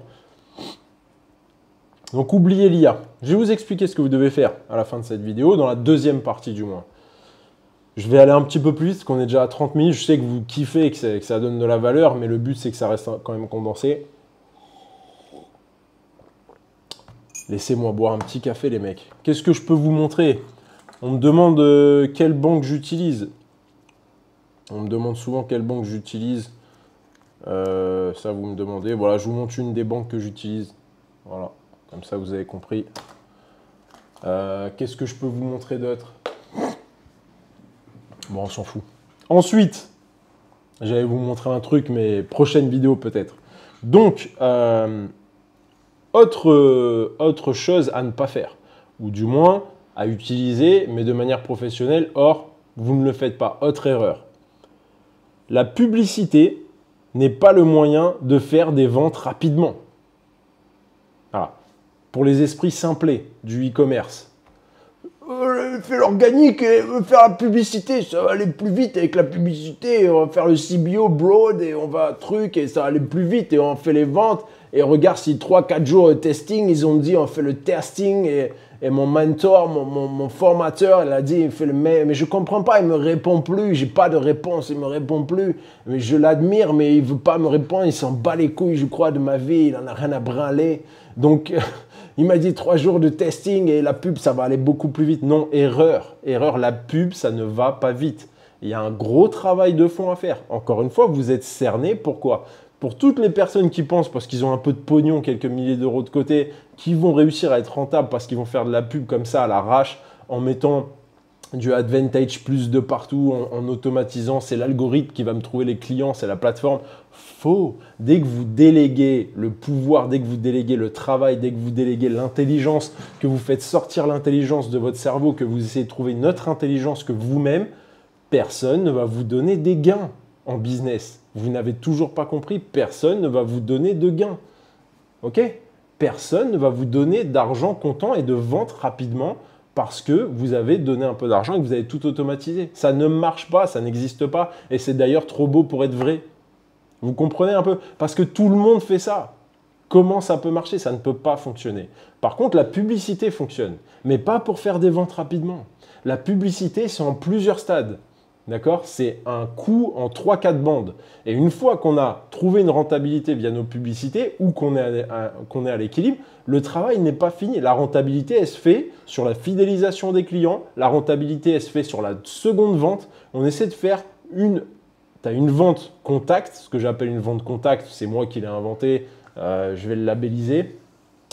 Donc, oubliez l'IA. Je vais vous expliquer ce que vous devez faire à la fin de cette vidéo, dans la deuxième partie du moins. Je vais aller un petit peu plus vite, parce qu'on est déjà à 30 minutes. Je sais que vous kiffez et que ça donne de la valeur, mais le but, c'est que ça reste quand même condensé. Laissez-moi boire un petit café, les mecs. Qu'est-ce que je peux vous montrer? On me demande quelle banque j'utilise. On me demande souvent quelle banque j'utilise. Ça, vous me demandez. Voilà, je vous montre une des banques que j'utilise. Voilà, comme ça, vous avez compris. Qu'est-ce que je peux vous montrer d'autre? Bon, on s'en fout. Ensuite, j'allais vous montrer un truc, mais prochaine vidéo peut-être. Donc, autre chose à ne pas faire, ou du moins à utiliser, mais de manière professionnelle. Or, vous ne le faites pas. Autre erreur. La publicité n'est pas le moyen de faire des ventes rapidement. Voilà. Pour les esprits simplés du e-commerce. Faire l'organique et faire la publicité, ça va aller plus vite avec la publicité, on va faire le CBO broad et on va truc et ça va aller plus vite et on fait les ventes et regarde si 3-4 jours de testing, ils ont dit on fait le testing et Et mon mentor, mon formateur, il a dit, il fait mais je ne comprends pas, il ne me répond plus, j'ai pas de réponse, il ne me répond plus. Mais je l'admire, mais il ne veut pas me répondre, il s'en bat les couilles, je crois, de ma vie, il n'en a rien à branler. Donc, il m'a dit 3 jours de testing et la pub, ça va aller beaucoup plus vite. Non, erreur, la pub, ça ne va pas vite. Il y a un gros travail de fond à faire. Encore une fois, vous êtes cerné. Pourquoi? Pour toutes les personnes qui pensent, parce qu'ils ont un peu de pognon, quelques milliers d'euros de côté, qui vont réussir à être rentables parce qu'ils vont faire de la pub comme ça à l'arrache, en mettant du Advantage plus de partout, en automatisant, c'est l'algorithme qui va me trouver les clients, c'est la plateforme. Faux. Dès que vous déléguez le pouvoir, dès que vous déléguez le travail, dès que vous déléguez l'intelligence, que vous faites sortir l'intelligence de votre cerveau, que vous essayez de trouver une autre intelligence que vous-même, personne ne va vous donner des gains en business. Vous n'avez toujours pas compris, personne ne va vous donner de gains. Ok? Personne ne va vous donner d'argent comptant et de vente rapidement parce que vous avez donné un peu d'argent et que vous avez tout automatisé. Ça ne marche pas, ça n'existe pas et c'est d'ailleurs trop beau pour être vrai. Vous comprenez un peu? Parce que tout le monde fait ça. Comment ça peut marcher? Ça ne peut pas fonctionner. Par contre, la publicité fonctionne, mais pas pour faire des ventes rapidement. La publicité, c'est en plusieurs stades. D'accord? C'est un coût en 3-4 bandes. Et une fois qu'on a trouvé une rentabilité via nos publicités ou qu'on est à l'équilibre, le travail n'est pas fini. La rentabilité, elle se fait sur la fidélisation des clients. La rentabilité, elle se fait sur la seconde vente. On essaie de faire tu as une vente contact, ce que j'appelle une vente contact, c'est moi qui l'ai inventé. Je vais le labelliser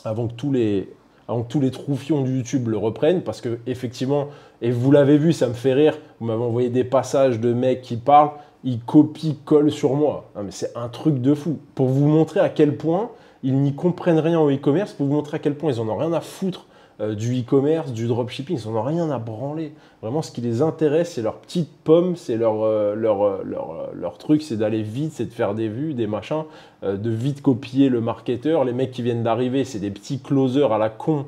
avant que tous les troufions du YouTube le reprennent parce que effectivement, et vous l'avez vu, ça me fait rire, vous m'avez envoyé des passages de mecs qui parlent, ils copient-collent sur moi. Non, mais c'est un truc de fou. Pour vous montrer à quel point ils n'y comprennent rien au e-commerce, pour vous montrer à quel point ils n'en ont rien à foutre du e-commerce, du dropshipping, ils n'en ont rien à branler. Vraiment, ce qui les intéresse, c'est leur petite pomme, c'est leur truc, c'est d'aller vite, c'est de faire des vues, des machins, de vite copier le marketeur. Les mecs qui viennent d'arriver, c'est des petits closers à la con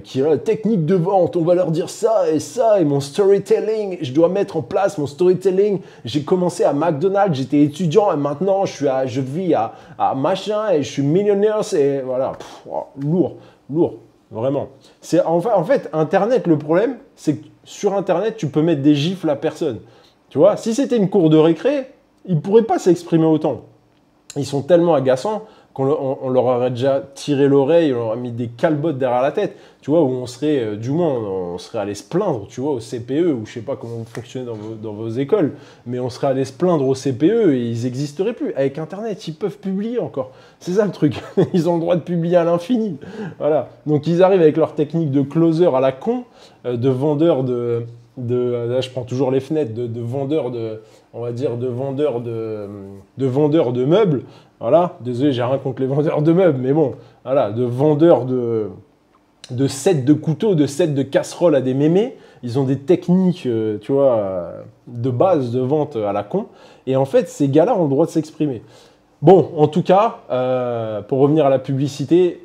qui ont la technique de vente, on va leur dire ça, et mon storytelling, je dois mettre en place mon storytelling. J'ai commencé à McDonald's, j'étais étudiant et maintenant je vis à machin et je suis millionnaire, c'est voilà, lourd. Vraiment. En fait, Internet, le problème, c'est que sur Internet, tu peux mettre des gifles à personne. Tu vois, si c'était une cour de récré, ils ne pourraient pas s'exprimer autant. Ils sont tellement agaçants qu'on leur aurait déjà tiré l'oreille, on leur aurait mis des calbottes derrière la tête. Tu vois, où on serait, du moins, on serait allé se plaindre, tu vois, au CPE, ou je sais pas comment vous fonctionnez dans vos écoles, mais on serait allé se plaindre au CPE et ils n'existeraient plus. Avec Internet, ils peuvent publier encore. C'est ça le truc. Ils ont le droit de publier à l'infini. Voilà. Donc ils arrivent avec leur technique de closer à la con, de vendeur là, je prends toujours les fenêtres, de vendeurs on va dire, de vendeurs de meubles. Voilà, désolé, j'ai rien contre les vendeurs de meubles, mais bon, voilà, de vendeurs de sets de couteaux, de sets de casseroles à des mémés. Ils ont des techniques, tu vois, de base de vente à la con. Et en fait, ces gars-là ont le droit de s'exprimer. Bon, en tout cas, pour revenir à la publicité,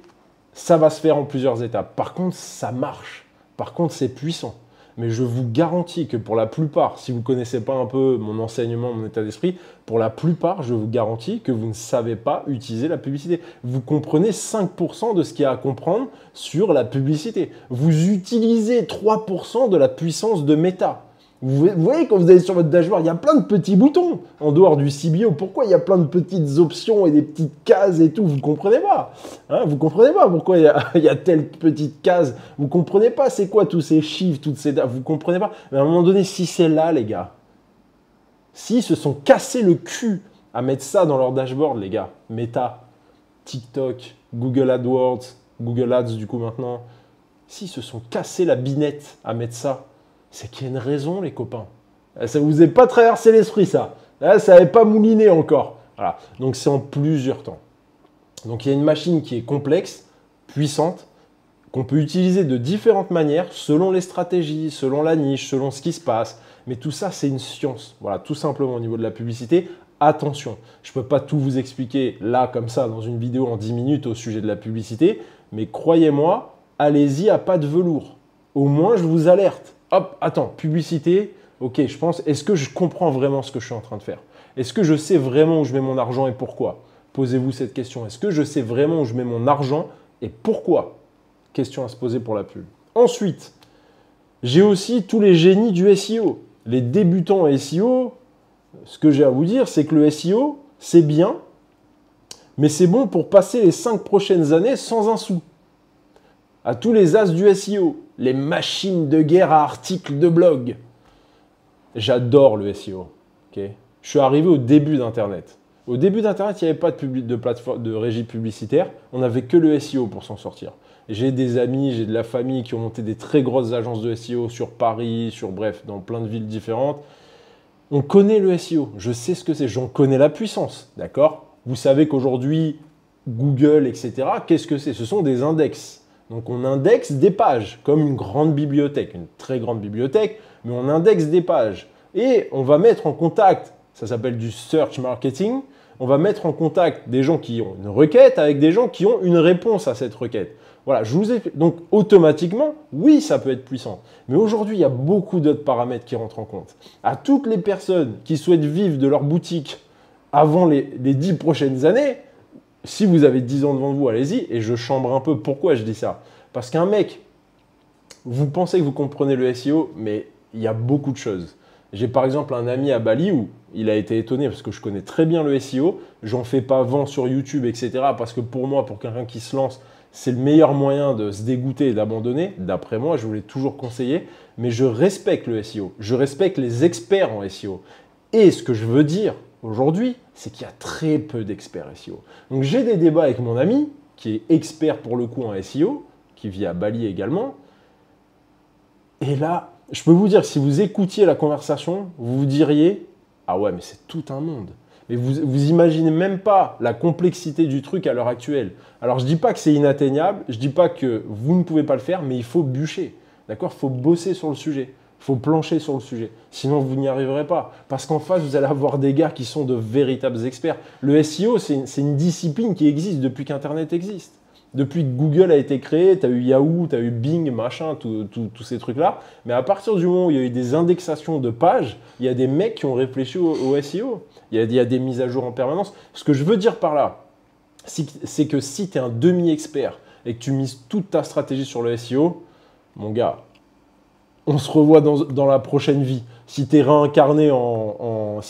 ça va se faire en plusieurs étapes. Par contre, ça marche. Par contre, c'est puissant. Mais je vous garantis que pour la plupart, si vous ne connaissez pas un peu mon enseignement, mon état d'esprit, pour la plupart, je vous garantis que vous ne savez pas utiliser la publicité. Vous comprenez 5% de ce qu'il y a à comprendre sur la publicité. Vous utilisez 3% de la puissance de Meta. Vous voyez, quand vous allez sur votre dashboard, il y a plein de petits boutons en dehors du CBO. Pourquoi il y a plein de petites options et des petites cases et tout? Vous ne comprenez pas. Hein, vous ne comprenez pas pourquoi il y a telle petite case. Vous ne comprenez pas c'est quoi tous ces chiffres, toutes ces dates. Vous ne comprenez pas. Mais à un moment donné, si c'est là, les gars, s'ils se sont cassés le cul à mettre ça dans leur dashboard, les gars, Meta, TikTok, Google AdWords, Google Ads du coup maintenant, s'ils se sont cassés la binette à mettre ça, c'est qu'il y a une raison, les copains. Ça ne vous est pas traversé l'esprit, ça. Là, ça n'avait pas mouliné encore. Voilà. Donc, c'est en plusieurs temps. Donc, il y a une machine qui est complexe, puissante, qu'on peut utiliser de différentes manières, selon les stratégies, selon la niche, selon ce qui se passe. Mais tout ça, c'est une science. Voilà, tout simplement au niveau de la publicité. Attention, je ne peux pas tout vous expliquer là, comme ça, dans une vidéo en 10 minutes au sujet de la publicité. Mais croyez-moi, allez-y à pas de velours. Au moins, je vous alerte. Hop, attends, publicité, ok, je pense, est-ce que je comprends vraiment ce que je suis en train de faire? Est-ce que je sais vraiment où je mets mon argent et pourquoi? Posez-vous cette question. Est-ce que je sais vraiment où je mets mon argent et pourquoi? Question à se poser pour la pub. Ensuite, j'ai aussi tous les génies du SEO. Les débutants SEO, ce que j'ai à vous dire, c'est que le SEO, c'est bien, mais c'est bon pour passer les 5 prochaines années sans un sou. À tous les as du SEO, les machines de guerre à articles de blog. J'adore le SEO. Okay, je suis arrivé au début d'Internet. Au début d'Internet, il n'y avait pas de plateforme de régie publicitaire. On n'avait que le SEO pour s'en sortir. J'ai des amis, j'ai de la famille qui ont monté des très grosses agences de SEO sur Paris, bref, dans plein de villes différentes. On connaît le SEO. Je sais ce que c'est. J'en connais la puissance. D'accord? Vous savez qu'aujourd'hui, Google, etc., qu'est-ce que c'est? Ce sont des index. Donc, on indexe des pages, comme une grande bibliothèque, une très grande bibliothèque, mais on indexe des pages. Et on va mettre en contact, ça s'appelle du search marketing, on va mettre en contact des gens qui ont une requête avec des gens qui ont une réponse à cette requête. Voilà, je vous ai... Donc, automatiquement, oui, ça peut être puissant. Mais aujourd'hui, il y a beaucoup d'autres paramètres qui rentrent en compte. À toutes les personnes qui souhaitent vivre de leur boutique avant les 10 prochaines années, si vous avez 10 ans devant vous, allez-y. Et je chambre un peu pourquoi je dis ça. Parce qu'un mec, vous pensez que vous comprenez le SEO, mais il y a beaucoup de choses. J'ai par exemple un ami à Bali où il a été étonné parce que je connais très bien le SEO. J'en fais pas vent sur YouTube, etc. Parce que pour moi, pour quelqu'un qui se lance, c'est le meilleur moyen de se dégoûter et d'abandonner. D'après moi, je vous l'ai toujours conseillé. Mais je respecte le SEO. Je respecte les experts en SEO. Et ce que je veux dire aujourd'hui, c'est qu'il y a très peu d'experts SEO. Donc j'ai des débats avec mon ami, qui est expert pour le coup en SEO, qui vit à Bali également. Et là, je peux vous dire que si vous écoutiez la conversation, vous vous diriez « Ah ouais, mais c'est tout un monde ». Mais vous imaginez même pas la complexité du truc à l'heure actuelle. Alors, je ne dis pas que c'est inatteignable, je ne dis pas que vous ne pouvez pas le faire, mais il faut bûcher. D'accord? Il faut bosser sur le sujet. Il faut plancher sur le sujet. Sinon, vous n'y arriverez pas. Parce qu'en face, vous allez avoir des gars qui sont de véritables experts. Le SEO, c'est une discipline qui existe depuis qu'Internet existe. Depuis que Google a été créé, tu as eu Yahoo, tu as eu Bing, machin, tous ces trucs-là. Mais à partir du moment où il y a eu des indexations de pages, il y a des mecs qui ont réfléchi au SEO. Il y a des mises à jour en permanence. Ce que je veux dire par là, c'est que si tu es un demi-expert et que tu mises toute ta stratégie sur le SEO, mon gars, on se revoit dans la prochaine vie. Si tu es réincarné en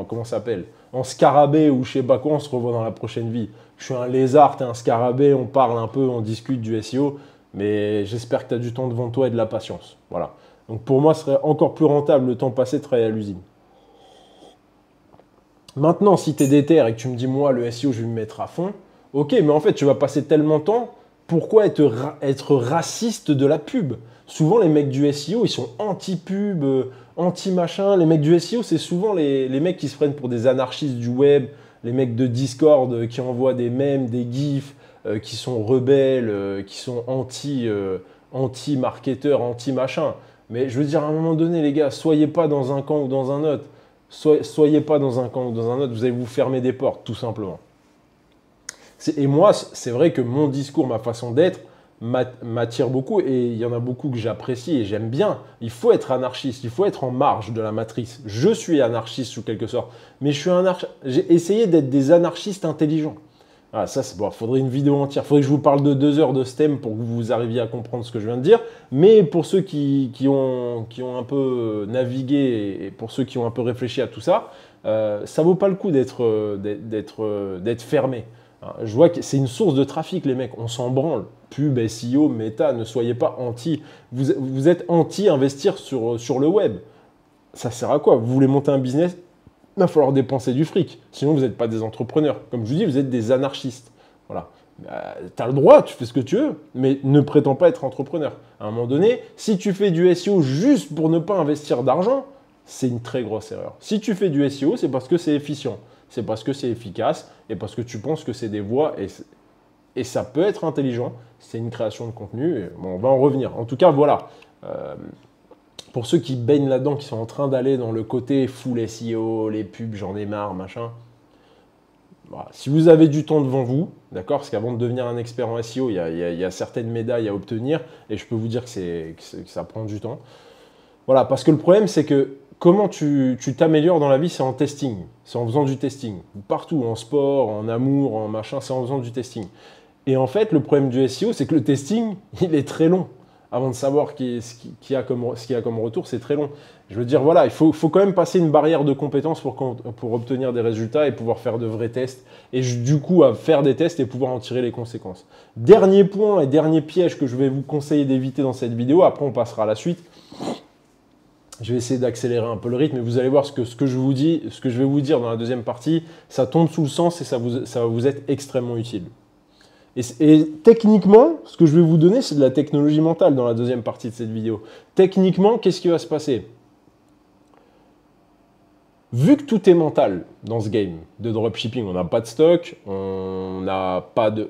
comment ça s'appelle, en scarabée ou je sais pas quoi, on se revoit dans la prochaine vie. Je suis un lézard, tu es un scarabée, on parle un peu, on discute du SEO, mais j'espère que tu as du temps devant toi et de la patience. Voilà. Donc pour moi, ce serait encore plus rentable le temps passé de travailler à l'usine. Maintenant, si tu es déter et que tu me dis, moi, le SEO, je vais me mettre à fond, ok, mais en fait, tu vas passer tellement de temps, pourquoi être raciste de la pub? Souvent, les mecs du SEO, ils sont anti-pub, anti-machin. Les mecs du SEO, c'est souvent les mecs qui se prennent pour des anarchistes du web, les mecs de Discord qui envoient des mèmes, des gifs, qui sont rebelles, qui sont anti-marketeurs, anti-machin. Mais je veux dire, à un moment donné, les gars, soyez pas dans un camp ou dans un autre. Soyez pas dans un camp ou dans un autre, vous allez vous fermer des portes, tout simplement. Et moi, c'est vrai que mon discours, ma façon d'être, m'attire beaucoup et il y en a beaucoup que j'apprécie et j'aime bien. Il faut être anarchiste, il faut être en marge de la matrice. Je suis anarchiste en quelque sorte, mais j'ai essayé d'être des anarchistes intelligents. Ah, ça, c'est bon, faudrait une vidéo entière. Faudrait que je vous parle de 2 heures de ce thème pour que vous arriviez à comprendre ce que je viens de dire. Mais pour ceux qui ont un peu navigué et pour ceux qui ont un peu réfléchi à tout ça, ça vaut pas le coup d'être fermé. Je vois que c'est une source de trafic, les mecs. On s'en branle. Pub, SEO, méta, ne soyez pas anti. Vous êtes anti-investir sur le web. Ça sert à quoi? Vous voulez monter un business? Il va falloir dépenser du fric. Sinon, vous n'êtes pas des entrepreneurs. Comme je vous dis, vous êtes des anarchistes. Voilà. Tu as le droit, tu fais ce que tu veux, mais ne prétends pas être entrepreneur. À un moment donné, si tu fais du SEO juste pour ne pas investir d'argent, c'est une très grosse erreur. Si tu fais du SEO, c'est parce que c'est efficient, c'est parce que c'est efficace et parce que tu penses que c'est des voies et ça peut être intelligent. C'est une création de contenu. Et bon, on va en revenir. En tout cas, voilà. Pour ceux qui baignent là-dedans, qui sont en train d'aller dans le côté full SEO, les pubs, j'en ai marre, machin. Voilà. Si vous avez du temps devant vous, d'accord, parce qu'avant de devenir un expert en SEO, il y a certaines médailles à obtenir et je peux vous dire que ça prend du temps. Voilà, parce que le problème, c'est que comment tu t'améliores dans la vie, c'est en testing, c'est en faisant du testing. Partout, en sport, en amour, en machin, c'est en faisant du testing. Et en fait, le problème du SEO, c'est que le testing, il est très long. avant de savoir ce qu'il y a comme retour, c'est très long. Je veux dire, voilà, il faut quand même passer une barrière de compétences pour obtenir des résultats et pouvoir faire de vrais tests. Et du coup, à faire des tests et pouvoir en tirer les conséquences. Dernier point et dernier piège que je vais vous conseiller d'éviter dans cette vidéo, après on passera à la suite. Je vais essayer d'accélérer un peu le rythme, mais vous allez voir ce que je vous dis, ce que je vais vous dire dans la deuxième partie, ça tombe sous le sens et ça va vous être extrêmement utile. Et techniquement, ce que je vais vous donner, c'est de la technologie mentale dans la deuxième partie de cette vidéo. Techniquement, qu'est-ce qui va se passer? Vu que tout est mental dans ce game de dropshipping, on n'a pas de stock,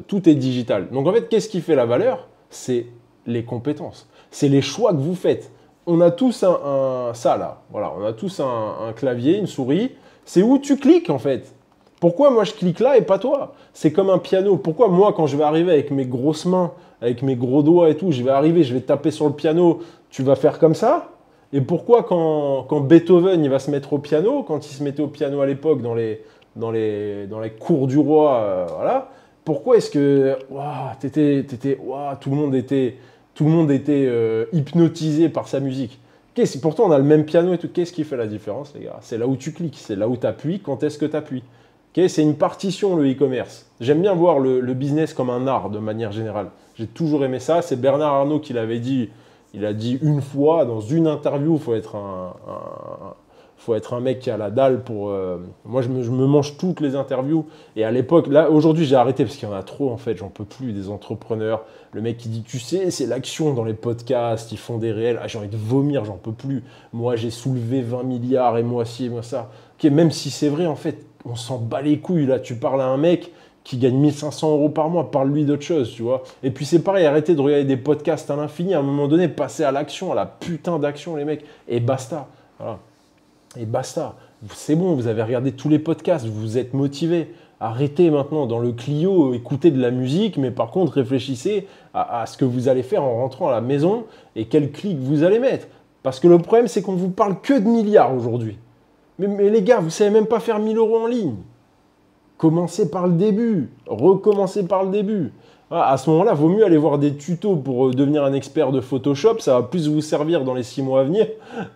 tout est digital. Donc en fait, qu'est-ce qui fait la valeur? C'est les compétences, c'est les choix que vous faites. On a tous ça là, voilà, on a tous un clavier, une souris. C'est où tu cliques en fait. Pourquoi moi je clique là et pas toi? C'est comme un piano. Pourquoi moi quand je vais arriver avec mes grosses mains, avec mes gros doigts et tout, je vais taper sur le piano, tu vas faire comme ça? Et pourquoi quand Beethoven il va se mettre au piano, quand il se mettait au piano à l'époque dans les cours du roi, voilà, pourquoi est-ce que tout le monde était hypnotisé par sa musique? Pourtant on a le même piano et tout. Qu'est-ce qui fait la différence les gars? C'est là où tu cliques, c'est là où tu appuies, quand est-ce que tu appuies. C'est une partition le e-commerce. J'aime bien voir le business comme un art de manière générale. J'ai toujours aimé ça. C'est Bernard Arnault qui l'avait dit. Il a dit une fois dans une interview, il faut être un mec qui a la dalle pour... moi, je me mange toutes les interviews. Et à l'époque, là, aujourd'hui, j'ai arrêté parce qu'il y en a trop, en fait. J'en peux plus des entrepreneurs. Le mec qui dit, tu sais, c'est l'action dans les podcasts. Ils font des réels. Ah, j'ai envie de vomir, j'en peux plus. Moi, j'ai soulevé 20 milliards et moi ci et moi ça. Okay, même si c'est vrai, en fait, on s'en bat les couilles. Là, tu parles à un mec qui gagne 1500 € par mois, parle-lui d'autre chose, tu vois. Et puis c'est pareil, arrêtez de regarder des podcasts à l'infini, à un moment donné, passez à l'action, à la putain d'action, les mecs, et basta. Voilà. Et basta. C'est bon, vous avez regardé tous les podcasts, vous vous êtes motivé. Arrêtez maintenant dans le Clio, écoutez de la musique, mais par contre, réfléchissez à ce que vous allez faire en rentrant à la maison et quel clic vous allez mettre. Parce que le problème, c'est qu'on ne vous parle que de milliards aujourd'hui. Mais les gars, vous ne savez même pas faire 1000 € en ligne. Commencez par le début, recommencez par le début. À ce moment-là, il vaut mieux aller voir des tutos pour devenir un expert de Photoshop. Ça va plus vous servir dans les 6 mois à venir.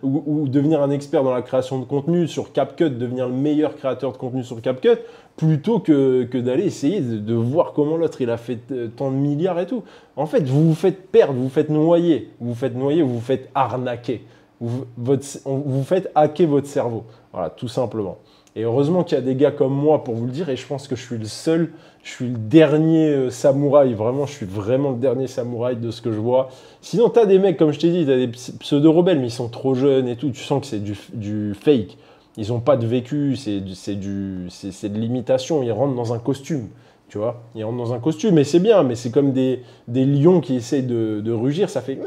Ou devenir un expert dans la création de contenu sur CapCut, devenir le meilleur créateur de contenu sur CapCut, plutôt que d'aller essayer de voir comment l'autre il a fait tant de milliards et tout. En fait, vous vous faites perdre, vous vous faites noyer. Vous vous faites arnaquer. Vous faites hacker votre cerveau. Voilà, tout simplement. Et heureusement qu'il y a des gars comme moi pour vous le dire, et je pense que je suis le seul, je suis le dernier samouraï, vraiment, je suis vraiment le dernier samouraï de ce que je vois. Sinon, tu as des mecs, comme je t'ai dit, tu as des pseudo-rebelles, mais ils sont trop jeunes et tout, tu sens que c'est du fake. Ils n'ont pas de vécu, c'est de l'imitation, ils rentrent dans un costume, tu vois. Ils rentrent dans un costume, et c'est bien, mais c'est comme des lions qui essayent de rugir, ça fait miaou,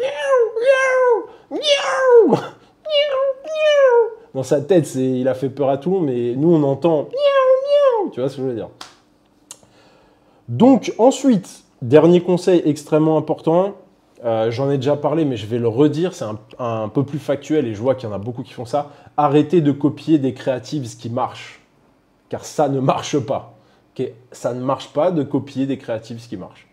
miaou, miaou. Dans sa tête, il a fait peur à tout le monde, mais nous, on entend miaou, miaou. Tu vois ce que je veux dire? Donc, ensuite, dernier conseil extrêmement important, j'en ai déjà parlé, mais je vais le redire, c'est un peu plus factuel et je vois qu'il y en a beaucoup qui font ça. Arrêtez de copier des creatives qui marchent, car ça ne marche pas. Okay, ça ne marche pas de copier des creatives qui marchent.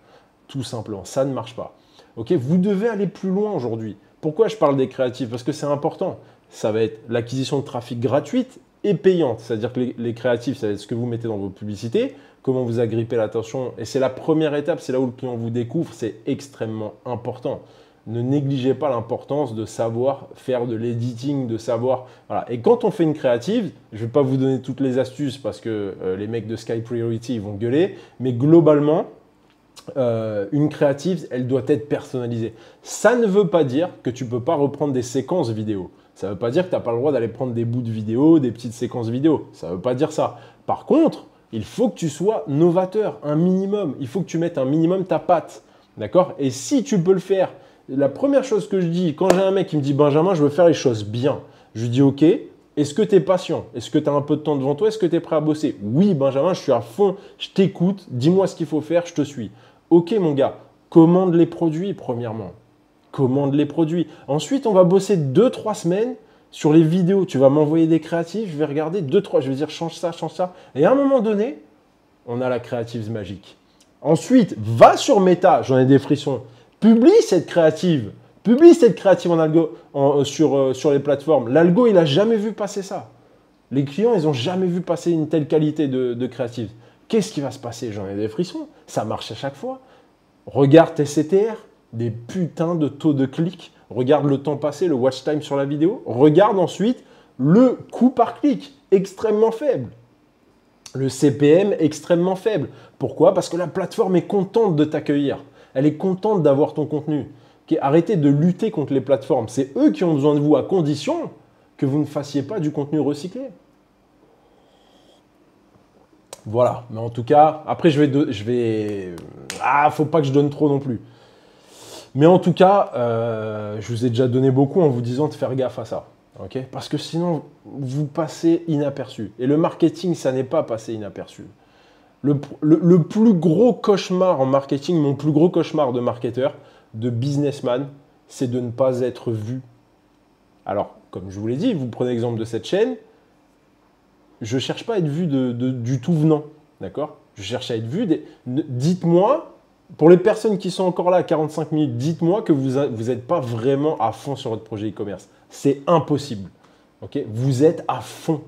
Tout simplement, ça ne marche pas. Okay, vous devez aller plus loin aujourd'hui. Pourquoi je parle des créatives? Parce que c'est important. Ça va être l'acquisition de trafic gratuite et payante. C'est-à-dire que les créatifs, ça va être ce que vous mettez dans vos publicités, comment vous agrippez l'attention. Et c'est la première étape, c'est là où le client vous découvre, c'est extrêmement important. Ne négligez pas l'importance de savoir faire de l'editing, de savoir... Voilà. Et quand on fait une créative, je ne vais pas vous donner toutes les astuces parce que les mecs de Sky Priority ils vont gueuler, mais globalement, une créative, elle doit être personnalisée. Ça ne veut pas dire que tu ne peux pas reprendre des séquences vidéo. Ça ne veut pas dire que tu n'as pas le droit d'aller prendre des bouts de vidéo, des petites séquences vidéo. Ça ne veut pas dire ça. Par contre, il faut que tu sois novateur, un minimum. Il faut que tu mettes un minimum ta patte. D'accord? Et si tu peux le faire, la première chose que je dis, quand j'ai un mec qui me dit « Benjamin, je veux faire les choses bien », je lui dis « Ok, est-ce que tu es patient? Est-ce que tu as un peu de temps devant toi? Est-ce que tu es prêt à bosser? » Oui, Benjamin, je suis à fond, je t'écoute, dis-moi ce qu'il faut faire, je te suis. Ok, mon gars, commande les produits premièrement. Commande les produits. Ensuite, on va bosser 2-3 semaines sur les vidéos. Tu vas m'envoyer des créatives, je vais regarder 2-3, je vais dire change ça, change ça. Et à un moment donné, on a la créative magique. Ensuite, va sur Meta, j'en ai des frissons. Publie cette créative. Publie cette créative en algo sur les plateformes. L'algo, il n'a jamais vu passer ça. Les clients, ils n'ont jamais vu passer une telle qualité de créative. Qu'est-ce qui va se passer? J'en ai des frissons. Ça marche à chaque fois. Regarde tes CTR, des putains de taux de clic. Regarde le temps passé, le watch time sur la vidéo. Regarde ensuite le coût par clic, extrêmement faible. Le CPM, extrêmement faible. Pourquoi? Parce que la plateforme est contente de t'accueillir. Elle est contente d'avoir ton contenu. Arrêtez de lutter contre les plateformes. C'est eux qui ont besoin de vous à condition que vous ne fassiez pas du contenu recyclé. Voilà. Mais en tout cas, après, faut pas que je donne trop non plus. Mais en tout cas, je vous ai déjà donné beaucoup en vous disant de faire gaffe à ça. Okay? Parce que sinon, vous passez inaperçu. Et le marketing, ça n'est pas passé inaperçu. Le plus gros cauchemar en marketing, mon plus gros cauchemar de marketeur, de businessman, c'est de ne pas être vu. Alors, comme je vous l'ai dit, vous prenez l'exemple de cette chaîne, je ne cherche pas à être vu du tout venant, d'accord? Je cherche à être vu. Dites-moi, pour les personnes qui sont encore là à 45 minutes, dites-moi que vous n'êtes pas vraiment à fond sur votre projet e-commerce. C'est impossible. Okay? Vous êtes à fond.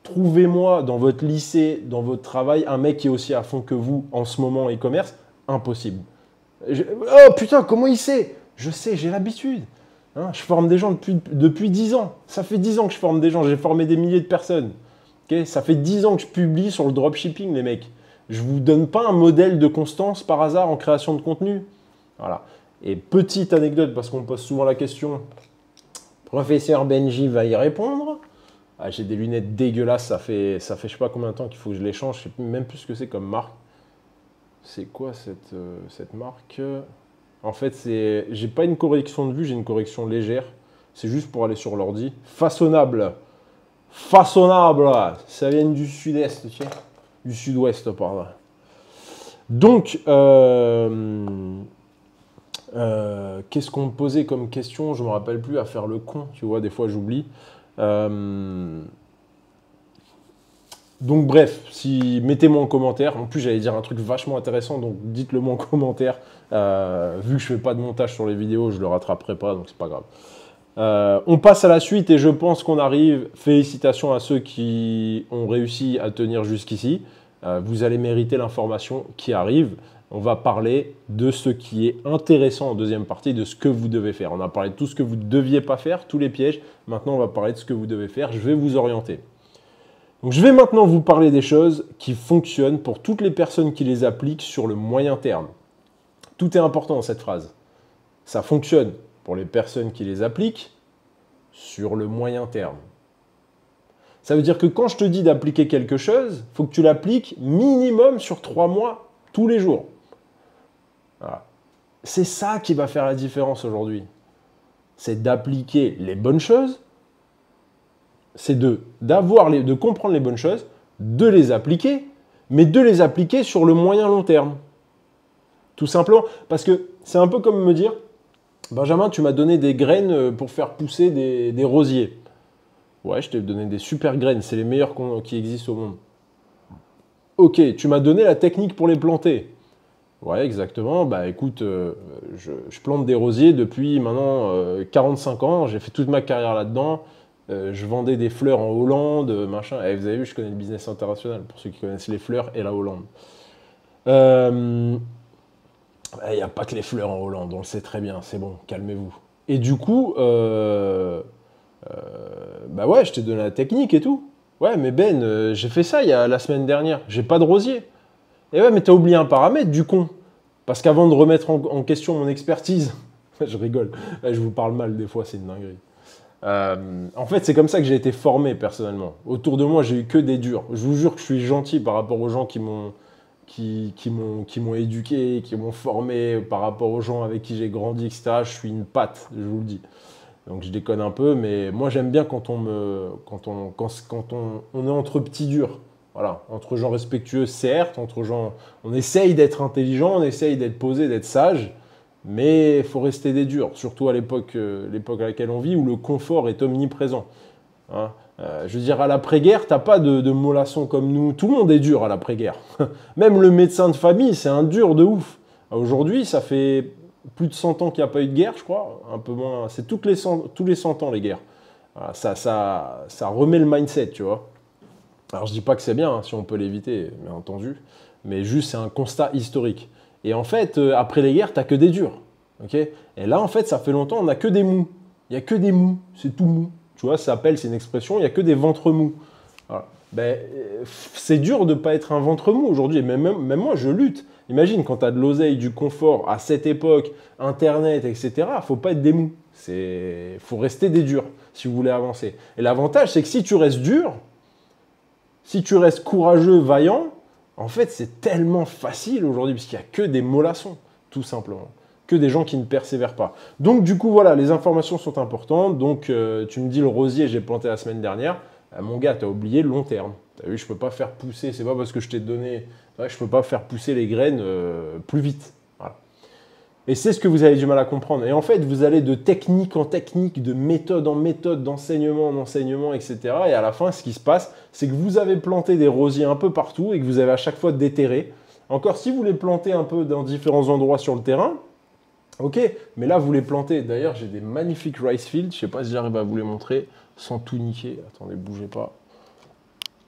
Trouvez-moi dans votre lycée, dans votre travail, un mec qui est aussi à fond que vous en ce moment en e-commerce. Impossible. Oh putain, comment il sait? Je sais, j'ai l'habitude. Hein, je forme des gens depuis 10 ans. Ça fait 10 ans que je forme des gens. J'ai formé des milliers de personnes. Okay? Ça fait 10 ans que je publie sur le dropshipping, les mecs. Je ne vous donne pas un modèle de constance par hasard en création de contenu. Voilà. Et petite anecdote, parce qu'on me pose souvent la question, professeur Benji va y répondre. Ah, j'ai des lunettes dégueulasses, ça fait je sais pas combien de temps qu'il faut que je les change. Je ne sais même plus ce que c'est comme marque. C'est quoi cette marque? En fait, j'ai pas une correction de vue, j'ai une correction légère. C'est juste pour aller sur l'ordi. Façonnable. Façonnable. Ça vient du sud-est, tiens. Du sud-ouest, pardon. Donc, qu'est-ce qu'on me posait comme question? Je ne me rappelle plus, à faire le con, tu vois, des fois j'oublie. Donc bref, mettez-moi en commentaire. En plus, j'allais dire un truc vachement intéressant, donc dites-le moi en commentaire. Vu que je ne fais pas de montage sur les vidéos, je ne le rattraperai pas, donc c'est pas grave. On passe à la suite et je pense qu'on arrive. Félicitations à ceux qui ont réussi à tenir jusqu'ici. Vous allez mériter l'information qui arrive. On va parler de ce qui est intéressant en deuxième partie, de ce que vous devez faire. On a parlé de tout ce que vous ne deviez pas faire, tous les pièges. Maintenant, on va parler de ce que vous devez faire. Je vais vous orienter. Donc, je vais maintenant vous parler des choses qui fonctionnent pour toutes les personnes qui les appliquent sur le moyen terme. Tout est important dans cette phrase. Ça fonctionne pour les personnes qui les appliquent sur le moyen terme. Ça veut dire que quand je te dis d'appliquer quelque chose, il faut que tu l'appliques minimum sur 3 mois, tous les jours. Voilà. C'est ça qui va faire la différence aujourd'hui. C'est d'appliquer les bonnes choses, c'est de comprendre les bonnes choses, de les appliquer, mais de les appliquer sur le moyen long terme. Tout simplement, parce que c'est un peu comme me dire, Benjamin, tu m'as donné des graines pour faire pousser des rosiers. Ouais, je t'ai donné des super graines, c'est les meilleures qui existent au monde. Ok, tu m'as donné la technique pour les planter. Ouais, exactement. Bah écoute, je plante des rosiers depuis maintenant 45 ans, j'ai fait toute ma carrière là-dedans. Je vendais des fleurs en Hollande, machin. Et vous avez vu, je connais le business international, pour ceux qui connaissent les fleurs et la Hollande. Il n'y a pas que les fleurs en Hollande, on le sait très bien, c'est bon, calmez-vous. Et du coup, bah ouais, je t'ai donné la technique et tout. Ouais, mais Ben, j'ai fait ça la semaine dernière, j'ai pas de rosier. Et ouais, mais t'as oublié un paramètre, du con. Parce qu'avant de remettre en question mon expertise, je rigole, je vous parle mal des fois, c'est une dinguerie. En fait, c'est comme ça que j'ai été formé personnellement. Autour de moi, j'ai eu que des durs. Je vous jure que je suis gentil par rapport aux gens qui m'ont éduqué, qui m'ont formé, par rapport aux gens avec qui j'ai grandi, etc. Je suis une patte, je vous le dis. Donc je déconne un peu, mais moi j'aime bien quand on est entre petits durs. Voilà, entre gens respectueux, certes, entre gens, on essaye d'être intelligent, on essaye d'être posé, d'être sage, mais il faut rester des durs, surtout à l'époque à laquelle on vit, où le confort est omniprésent. Hein, je veux dire, à l'après-guerre, t'as pas de mollassons comme nous. Tout le monde est dur à l'après-guerre. Même le médecin de famille, c'est un dur de ouf. Aujourd'hui, ça fait plus de 100 ans qu'il n'y a pas eu de guerre, je crois. Un peu moins. C'est tous les 100 ans, les guerres. Voilà, ça remet le mindset, tu vois. Alors, je dis pas que c'est bien, hein, si on peut l'éviter, bien entendu. Mais juste, c'est un constat historique. Et en fait, après les guerres, tu n'as que des durs. Okay, et là, en fait, ça fait longtemps, on n'a que des mous. Il n'y a que des mous. C'est tout mou. Tu vois, ça s'appelle, c'est une expression, il n'y a que des ventres mous. Voilà. Ben, c'est dur de ne pas être un ventre mou aujourd'hui. Même moi, je lutte. Imagine, quand tu as de l'oseille, du confort, à cette époque, Internet, etc., il ne faut pas être des mous. Il faut rester des durs si vous voulez avancer. Et l'avantage, c'est que si tu restes dur, si tu restes courageux, vaillant, en fait, c'est tellement facile aujourd'hui, parce qu'il n'y a que des mollassons, tout simplement. Que des gens qui ne persévèrent pas. Donc, du coup, voilà, les informations sont importantes. Donc, tu me dis, le rosier, j'ai planté la semaine dernière. Mon gars, tu as oublié le long terme. Tu as vu, je ne peux pas faire pousser, c'est pas parce que je t'ai donné, je ne peux pas faire pousser les graines plus vite. Voilà. Et c'est ce que vous avez du mal à comprendre. Et en fait, vous allez de technique en technique, de méthode en méthode, d'enseignement en enseignement, etc. Et à la fin, ce qui se passe, c'est que vous avez planté des rosiers un peu partout et que vous avez à chaque fois déterré. Encore, si vous les plantez un peu dans différents endroits sur le terrain, ok, mais là, vous les plantez. D'ailleurs, j'ai des magnifiques rice fields. Je ne sais pas si j'arrive à vous les montrer sans tout niquer. Attendez, bougez pas.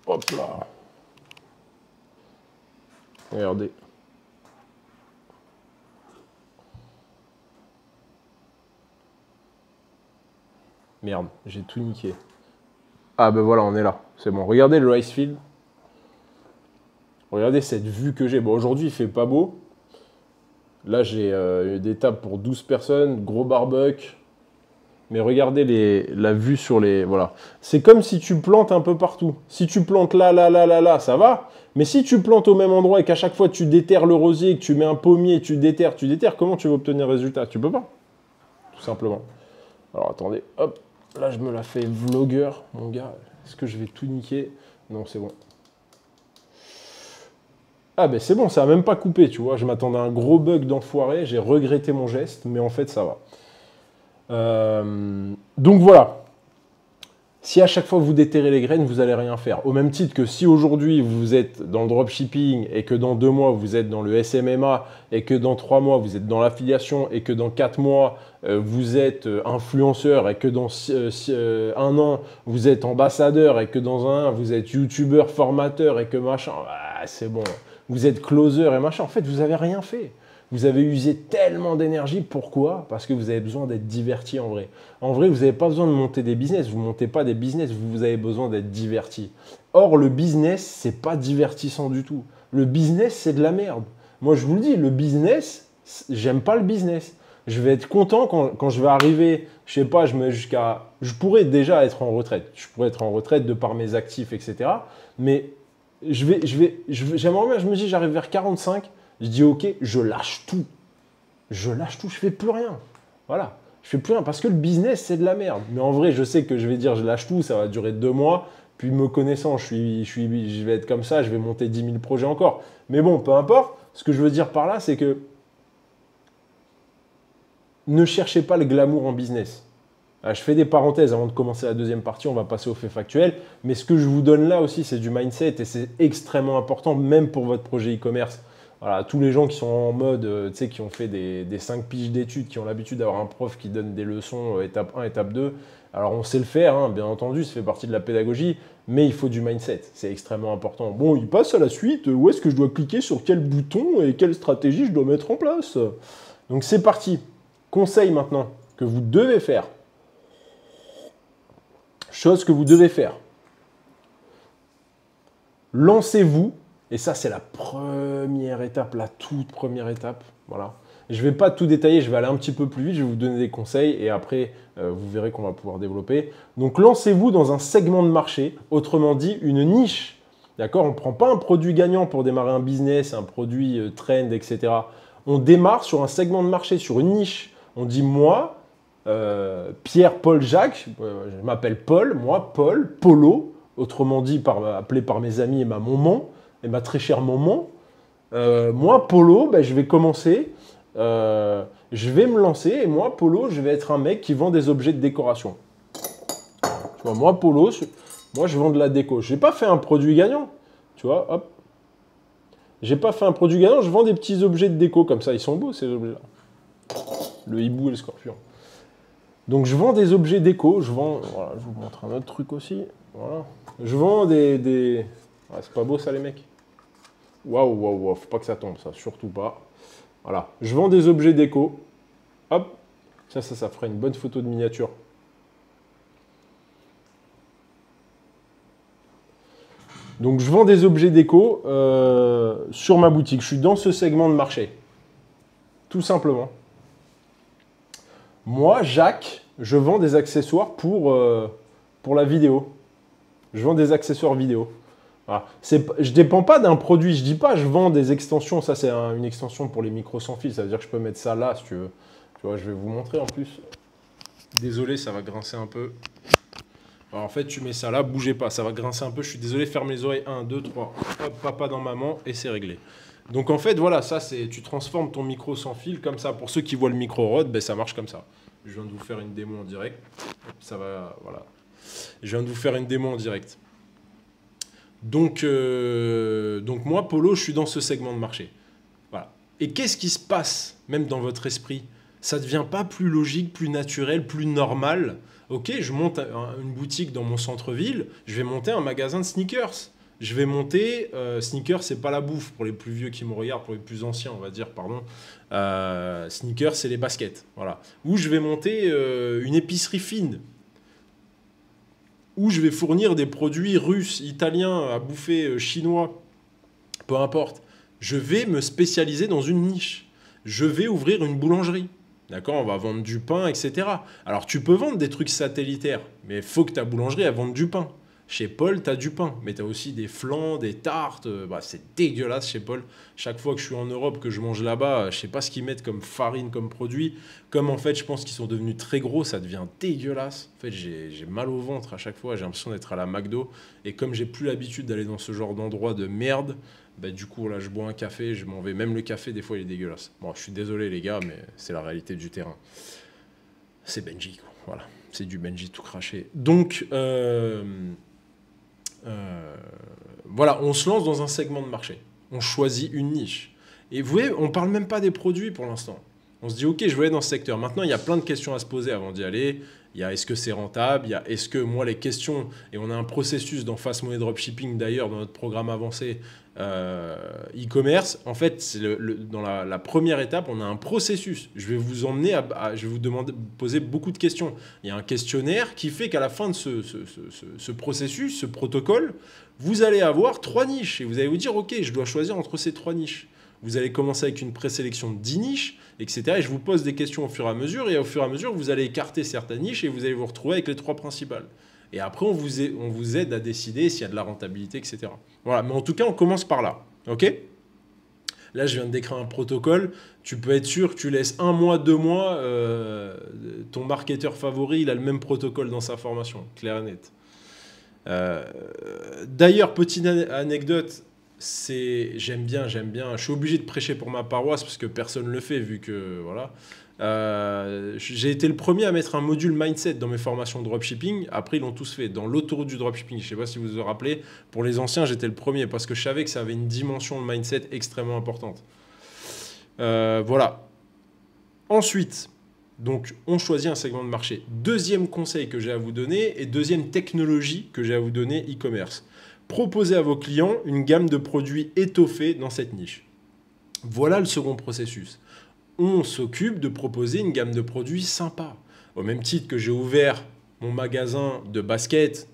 Hop là. Regardez. Merde, j'ai tout niqué. Ah ben voilà, on est là. C'est bon. Regardez le rice field. Regardez cette vue que j'ai. Bon, aujourd'hui, il fait pas beau. Là, j'ai des tables pour 12 personnes, gros barbecue. Mais regardez la vue sur les... Voilà. C'est comme si tu plantes un peu partout. Si tu plantes là, ça va. Mais si tu plantes au même endroit et qu'à chaque fois tu déterres le rosier, que tu mets un pommier, tu déterres, comment tu vas obtenir le résultat? Tu peux pas. Tout simplement. Alors attendez, hop. Là, je me la fais vlogueur, mon gars. Est-ce que je vais tout niquer? Non, c'est bon. Ah ben c'est bon, ça n'a même pas coupé, tu vois. Je m'attendais à un gros bug d'enfoiré, j'ai regretté mon geste, mais en fait ça va. Donc voilà. Si à chaque fois vous déterrez les graines, vous n'allez rien faire. Au même titre que si aujourd'hui vous êtes dans le dropshipping et que dans 2 mois vous êtes dans le SMMA et que dans 3 mois vous êtes dans l'affiliation et que dans 4 mois vous êtes influenceur et que dans 1 an vous êtes ambassadeur et que dans 1 an vous êtes youtubeur, formateur et que machin, c'est bon. Vous êtes closer et machin. En fait, vous n'avez rien fait. Vous avez usé tellement d'énergie. Pourquoi? Parce que vous avez besoin d'être diverti en vrai. En vrai, vous n'avez pas besoin de monter des business. Vous ne montez pas des business, vous avez besoin d'être diverti. Or, le business, ce n'est pas divertissant du tout. Le business, c'est de la merde. Moi, je vous le dis, le business, j'aime pas le business. Je vais être content quand je vais arriver, je sais pas, je pourrais déjà être en retraite. Je pourrais être en retraite de par mes actifs, etc. Mais j'aimerais bien, je me dis, j'arrive vers 45, je dis ok, je lâche tout. Je lâche tout, je fais plus rien. Voilà, je fais plus rien parce que le business, c'est de la merde. Mais en vrai, je sais que je vais dire, je lâche tout, ça va durer 2 mois. Puis me connaissant, je vais être comme ça, je vais monter 10 000 projets encore. Mais bon, peu importe. Ce que je veux dire par là, c'est que ne cherchez pas le glamour en business. Je fais des parenthèses avant de commencer la deuxième partie, on va passer aux faits factuels. Mais ce que je vous donne là aussi, c'est du mindset et c'est extrêmement important, même pour votre projet e-commerce. Voilà, tous les gens qui sont en mode, tu sais, qui ont fait des 5 piges d'études, qui ont l'habitude d'avoir un prof qui donne des leçons étape 1, étape 2. Alors on sait le faire, hein, bien entendu, ça fait partie de la pédagogie, mais il faut du mindset, c'est extrêmement important. Bon, il passe à la suite, où est-ce que je dois cliquer sur quel bouton et quelle stratégie je dois mettre en place? Donc c'est parti. Conseil maintenant que vous devez faire. Chose que vous devez faire. Lancez-vous, et ça c'est la première étape, la toute première étape. Voilà. Je ne vais pas tout détailler, je vais aller un petit peu plus vite, je vais vous donner des conseils et après vous verrez qu'on va pouvoir développer. Donc lancez-vous dans un segment de marché, autrement dit une niche. D'accord? On ne prend pas un produit gagnant pour démarrer un business, un produit trend, etc. On démarre sur un segment de marché, sur une niche. On dit moi, Pierre, Paul, Jacques, je m'appelle Paul, moi, Paul, Polo, autrement dit appelé par mes amis et ma maman, et ma très chère maman. Moi, Polo, je vais commencer, je vais me lancer, et moi, Polo, je vais être un mec qui vend des objets de décoration. Tu vois, moi, Polo, moi, je vends de la déco. Je n'ai pas fait un produit gagnant, tu vois, hop. J'ai pas fait un produit gagnant, je vends des petits objets de déco comme ça, ils sont beaux ces objets-là. le hibou et le scorpion. Donc je vends des objets déco, voilà, je vous montre un autre truc aussi. Voilà. Je vends des... Ah, c'est pas beau ça les mecs? Waouh, faut pas que ça tombe ça, surtout pas. Voilà, je vends des objets déco. Hop, ça fera une bonne photo de miniature. Donc je vends des objets déco sur ma boutique. Je suis dans ce segment de marché. Tout simplement. Moi, Jacques, je vends des accessoires pour la vidéo. Je vends des accessoires vidéo. Voilà. Je ne dépends pas d'un produit. Je ne dis pas je vends des extensions. Ça, c'est une extension pour les micros sans fil. Ça veut dire que je peux mettre ça là si tu veux. Tu vois, je vais vous montrer en plus. Désolé, ça va grincer un peu. Alors, en fait, tu mets ça là, bougez pas. Ça va grincer un peu. Je suis désolé, ferme les oreilles. 1, 2, 3. Hop, papa dans maman et c'est réglé. Donc, en fait, voilà, ça, c'est tu transformes ton micro sans fil comme ça. Pour ceux qui voient le micro Rode, ben, ça marche comme ça. Je viens de vous faire une démo en direct. Ça va, voilà. Je viens de vous faire une démo en direct. Donc moi, Polo, je suis dans ce segment de marché. Voilà. Et qu'est-ce qui se passe, même dans votre esprit? Ça ne devient pas plus logique, plus naturel, plus normal? Ok, je monte une boutique dans mon centre-ville, je vais monter un magasin de sneakers. Je vais monter... sneakers, c'est pas la bouffe pour les plus vieux qui me regardent, pour les plus anciens, on va dire, pardon. Sneakers, c'est les baskets. Voilà. Ou je vais monter une épicerie fine. Où je vais fournir des produits russes, italiens, à bouffer, chinois, peu importe. Je vais me spécialiser dans une niche. Je vais ouvrir une boulangerie. D'accord, on va vendre du pain, etc. Alors, tu peux vendre des trucs satellitaires, mais il faut que ta boulangerie, elle vende du pain. Chez Paul, tu as du pain, mais tu as aussi des flans, des tartes. Bah, c'est dégueulasse chez Paul. Chaque fois que je suis en Europe, que je mange là-bas, je sais pas ce qu'ils mettent comme farine, comme produit. Comme en fait, je pense qu'ils sont devenus très gros, ça devient dégueulasse. En fait, j'ai mal au ventre à chaque fois. J'ai l'impression d'être à la McDo. Et comme j'ai plus l'habitude d'aller dans ce genre d'endroit de merde, bah, du coup, là, je bois un café, je m'en vais. Même le café, des fois, il est dégueulasse. Bon, je suis désolé, les gars, mais c'est la réalité du terrain. C'est Benji, quoi. Voilà. C'est du Benji tout craché. Donc... voilà, on se lance dans un segment de marché. On choisit une niche. Et vous voyez, on ne parle même pas des produits pour l'instant. On se dit, ok, je vais aller dans ce secteur. Maintenant, il y a plein de questions à se poser avant d'y aller. Il y a est-ce que c'est rentable? Il y a est-ce que moi, les questions, et on a un processus dans Fast Money Dropshipping d'ailleurs, dans notre programme avancé e-commerce. En fait, dans la première étape, on a un processus. Je vais vous emmener je vais vous demander, poser beaucoup de questions. Il y a un questionnaire qui fait qu'à la fin de ce processus, ce protocole, vous allez avoir 3 niches. Et vous allez vous dire, ok, je dois choisir entre ces 3 niches. Vous allez commencer avec une présélection de 10 niches, etc. Et je vous pose des questions au fur et à mesure. Et au fur et à mesure, vous allez écarter certaines niches et vous allez vous retrouver avec les 3 principales. Et après, on vous aide à décider s'il y a de la rentabilité, etc. Voilà, mais en tout cas, on commence par là. OK ? Là, je viens de décrire un protocole. Tu peux être sûr que tu laisses 1 mois, 2 mois, ton marketeur favori, il a le même protocole dans sa formation, clair et net. D'ailleurs, petite anecdote, j'aime bien, je suis obligé de prêcher pour ma paroisse parce que personne ne le fait vu que, voilà. J'ai été le premier à mettre un module mindset dans mes formations de dropshipping. Après, ils l'ont tous fait. Dans l'autoroute du dropshipping, je ne sais pas si vous vous rappelez, pour les anciens, j'étais le premier parce que je savais que ça avait une dimension de mindset extrêmement importante. Voilà. Ensuite, donc, on choisit un segment de marché. Deuxième conseil que j'ai à vous donner et deuxième technologie que j'ai à vous donner e-commerce. Proposez à vos clients une gamme de produits étoffés dans cette niche. Voilà le second processus. On s'occupe de proposer une gamme de produits sympas. Au même titre que j'ai ouvert mon magasin de basket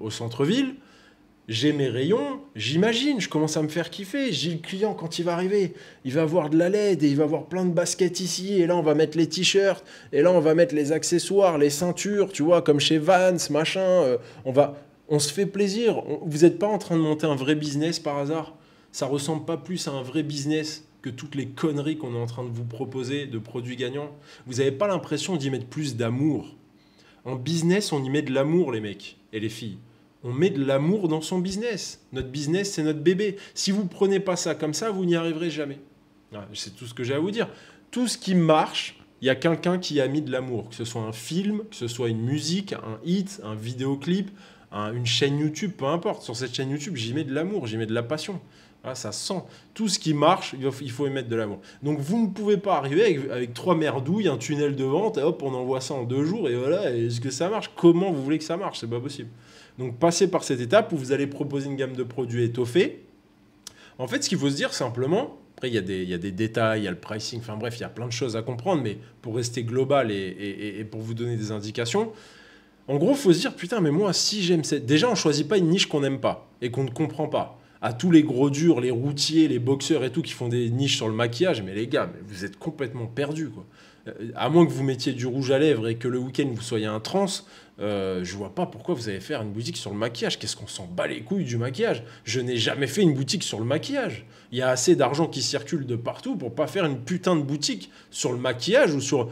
au centre-ville, j'ai mes rayons, j'imagine, je commence à me faire kiffer. J'ai le client, quand il va arriver, il va avoir de la LED et il va avoir plein de baskets ici. Et là, on va mettre les t-shirts. Et là, on va mettre les accessoires, les ceintures, tu vois, comme chez Vans, machin. On se fait plaisir. Vous n'êtes pas en train de monter un vrai business par hasard? Ça ressemble pas plus à un vrai business que toutes les conneries qu'on est en train de vous proposer de produits gagnants. Vous n'avez pas l'impression d'y mettre plus d'amour? En business, on y met de l'amour, les mecs et les filles. On met de l'amour dans son business. Notre business, c'est notre bébé. Si vous ne prenez pas ça comme ça, vous n'y arriverez jamais. C'est tout ce que j'ai à vous dire. Tout ce qui marche, il y a quelqu'un qui a mis de l'amour. Que ce soit un film, que ce soit une musique, un hit, un vidéoclip, une chaîne YouTube, peu importe. Sur cette chaîne YouTube, j'y mets de l'amour, j'y mets de la passion. Ah, ça sent. Tout ce qui marche, il faut y mettre de l'amour. Donc vous ne pouvez pas arriver avec 3 merdouilles, un tunnel de vente, et hop, on envoie ça en 2 jours, et voilà, est-ce que ça marche? Comment vous voulez que ça marche? C'est pas possible. Donc passez par cette étape où vous allez proposer une gamme de produits étoffés. En fait, ce qu'il faut se dire simplement, après il y a des détails, il y a le pricing, enfin bref, il y a plein de choses à comprendre, mais pour rester global et pour vous donner des indications, en gros, il faut se dire, putain, mais moi, si j'aime cette... Déjà, on ne choisit pas une niche qu'on n'aime pas et qu'on ne comprend pas. À tous les gros durs, les routiers, les boxeurs et tout qui font des niches sur le maquillage, mais les gars, mais vous êtes complètement perdus, quoi. À moins que vous mettiez du rouge à lèvres et que le week-end vous soyez un trans, je vois pas pourquoi vous allez faire une boutique sur le maquillage. Qu'est-ce qu'on s'en bat les couilles du maquillage? Je n'ai jamais fait une boutique sur le maquillage. Il y a assez d'argent qui circule de partout pour pas faire une putain de boutique sur le maquillage ou sur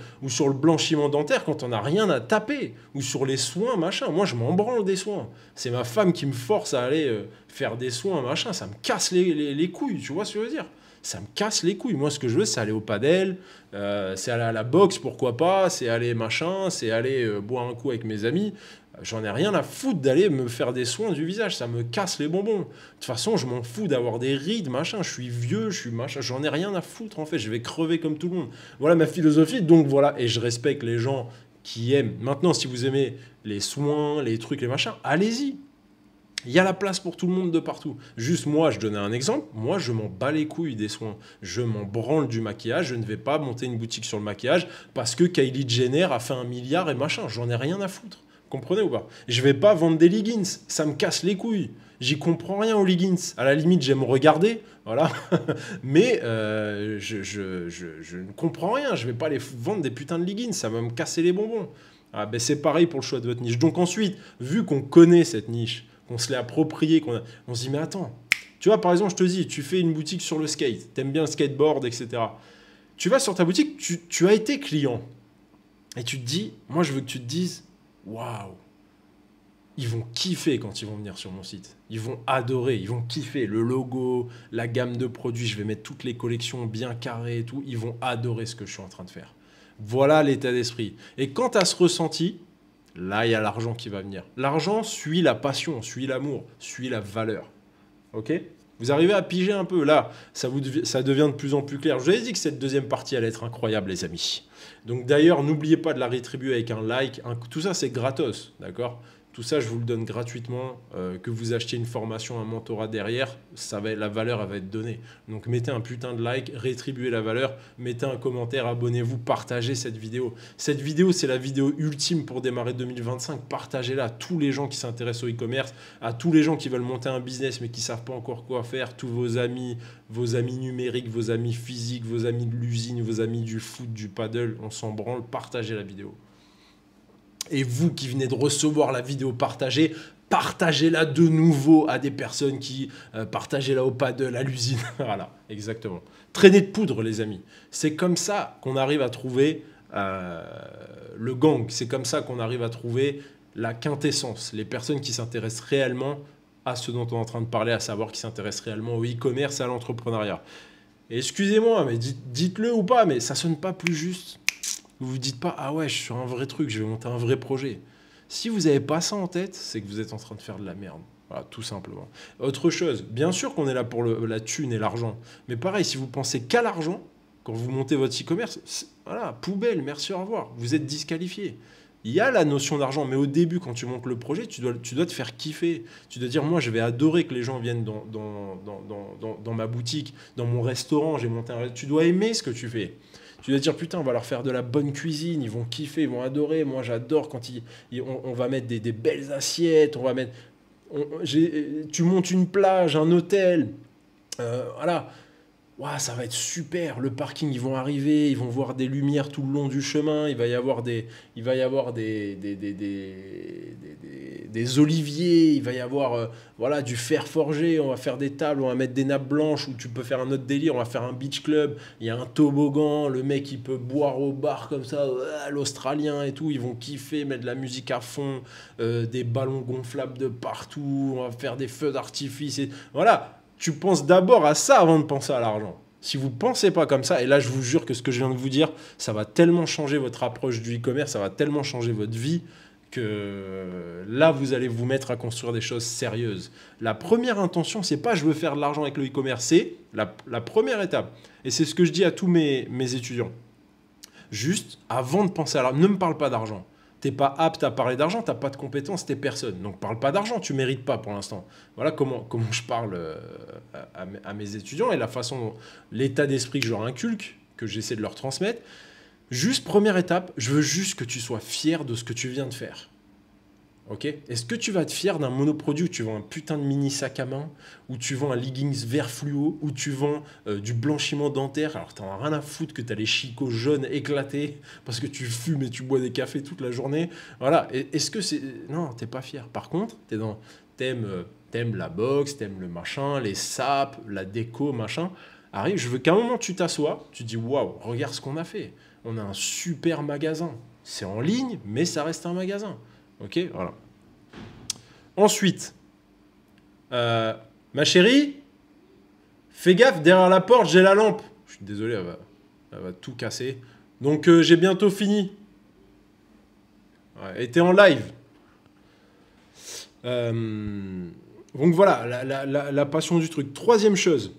le blanchiment dentaire quand on n'a rien à taper. Ou sur les soins, machin. Moi, je m'en branle des soins. C'est ma femme qui me force à aller faire des soins, machin. Ça me casse les couilles, tu vois ce que je veux dire? Ça me casse les couilles. Moi, ce que je veux, c'est aller au padel, c'est aller à la boxe, pourquoi pas, c'est aller machin, c'est aller boire un coup avec mes amis. J'en ai rien à foutre d'aller me faire des soins du visage. Ça me casse les bonbons. De toute façon, je m'en fous d'avoir des rides, machin. Je suis vieux, je suis machin. J'en ai rien à foutre, en fait. Je vais crever comme tout le monde. Voilà ma philosophie. Donc, voilà. Et je respecte les gens qui aiment. Maintenant, si vous aimez les soins, les trucs, les machins, allez-y. Il y a la place pour tout le monde de partout. Juste moi, je donnais un exemple. Moi, je m'en bats les couilles des soins. Je m'en branle du maquillage. Je ne vais pas monter une boutique sur le maquillage parce que Kylie Jenner a fait 1 milliard et machin. J'en ai rien à foutre. Comprenez ou pas? Je vais pas vendre des leggings. Ça me casse les couilles. J'y comprends rien aux leggings. À la limite, j'aime regarder. Voilà. Mais je ne comprends rien. Je vais pas les vendre des putains de leggings. Ça va me casser les bonbons. Ah, ben c'est pareil pour le choix de votre niche. Donc ensuite, vu qu'on connaît cette niche, qu'on se l'est approprié, on se dit, mais attends, tu vois, par exemple, je te dis, tu fais une boutique sur le skate, t'aimes bien le skateboard, etc. Tu vas sur ta boutique, tu as été client, et tu te dis, moi, je veux que tu te dises, waouh, ils vont kiffer quand ils vont venir sur mon site. Ils vont adorer, ils vont kiffer le logo, la gamme de produits, je vais mettre toutes les collections bien carrées et tout, ils vont adorer ce que je suis en train de faire. Voilà l'état d'esprit. Et quant à ce ressenti, là, il y a l'argent qui va venir. L'argent suit la passion, suit l'amour, suit la valeur. Ok? Vous arrivez à piger un peu. Là, ça devient de plus en plus clair. Je vous avais dit que cette deuxième partie allait être incroyable, les amis. Donc d'ailleurs, n'oubliez pas de la rétribuer avec un like. Tout ça, c'est gratos. D'accord? Tout ça, je vous le donne gratuitement. Que vous achetiez une formation, un mentorat derrière, la valeur elle va être donnée. Donc mettez un putain de like, rétribuez la valeur, mettez un commentaire, abonnez-vous, partagez cette vidéo. Cette vidéo, c'est la vidéo ultime pour démarrer 2025. Partagez-la à tous les gens qui s'intéressent au e-commerce, à tous les gens qui veulent monter un business mais qui ne savent pas encore quoi faire, tous vos amis numériques, vos amis physiques, vos amis de l'usine, vos amis du foot, du paddle, on s'en branle, partagez la vidéo. Et vous qui venez de recevoir la vidéo partagée, partagez-la de nouveau à des personnes qui partagez-la au paddle, à l'usine. Voilà, exactement. Traînée de poudre, les amis. C'est comme ça qu'on arrive à trouver le gang. C'est comme ça qu'on arrive à trouver la quintessence. Les personnes qui s'intéressent réellement à ce dont on est en train de parler, à savoir qui s'intéressent réellement au e-commerce et à l'entrepreneuriat. Et excusez-moi, mais dites-le ou pas, mais ça sonne pas plus juste. Vous vous dites pas, ah ouais, je suis sur un vrai truc, je vais monter un vrai projet. Si vous n'avez pas ça en tête, c'est que vous êtes en train de faire de la merde. Voilà, tout simplement. Autre chose, bien sûr qu'on est là pour la thune et l'argent. Mais pareil, si vous pensez qu'à l'argent, quand vous montez votre e-commerce, voilà, poubelle, merci, au revoir. Vous êtes disqualifié. Il y a la notion d'argent, mais au début, quand tu montes le projet, tu dois te faire kiffer. Tu dois dire, moi, je vais adorer que les gens viennent dans ma boutique, dans mon restaurant. Tu dois aimer ce que tu fais. Tu dois dire, putain, on va leur faire de la bonne cuisine, ils vont kiffer, ils vont adorer. Moi, j'adore quand on va mettre des belles assiettes, tu montes une plage, un hôtel, voilà. Wow, ça va être super, le parking, ils vont arriver, ils vont voir des lumières tout le long du chemin, il va y avoir des oliviers, il va y avoir voilà, du fer forgé, on va faire des tables, on va mettre des nappes blanches où tu peux faire un autre délire, on va faire un beach club, il y a un toboggan, le mec il peut boire au bar comme ça, l'Australien et tout, ils vont kiffer, mettre de la musique à fond, des ballons gonflables de partout, on va faire des feux d'artifice, voilà. Tu penses d'abord à ça avant de penser à l'argent. Si vous ne pensez pas comme ça, et là je vous jure que ce que je viens de vous dire, ça va tellement changer votre approche du e-commerce, ça va tellement changer votre vie, que là, vous allez vous mettre à construire des choses sérieuses. La première intention, c'est pas je veux faire de l'argent avec le e-commerce, c'est la première étape. Et c'est ce que je dis à tous mes étudiants. Juste, avant de penser à l'argent, ne me parle pas d'argent. T'es pas apte à parler d'argent, t'as pas de compétences, t'es personne. Donc parle pas d'argent, tu mérites pas pour l'instant. Voilà comment je parle à mes étudiants et la façon, l'état d'esprit que je leur inculque, que j'essaie de leur transmettre. Juste, première étape, je veux juste que tu sois fier de ce que tu viens de faire. Ok ? Est-ce que tu vas être fier d'un monoproduit où tu vends un putain de mini sac à main, où tu vends un leggings vert fluo, où tu vends du blanchiment dentaire, alors t'en as rien à foutre que t'as les chicots jaunes éclatés parce que tu fumes et tu bois des cafés toute la journée. Voilà. Est-ce que c'est... Non, t'es pas fier. Par contre, t'aimes la boxe, t'aimes le machin, les sapes, la déco, machin. Arrive, je veux qu'à un moment tu t'assoies, tu dis waouh, regarde ce qu'on a fait. On a un super magasin. C'est en ligne, mais ça reste un magasin. Ok, voilà. Ensuite, ma chérie, fais gaffe, derrière la porte, j'ai la lampe. Je suis désolé, elle va tout casser. Donc, j'ai bientôt fini. Ouais, et t'es en live. Donc voilà, la passion du truc. Troisième chose,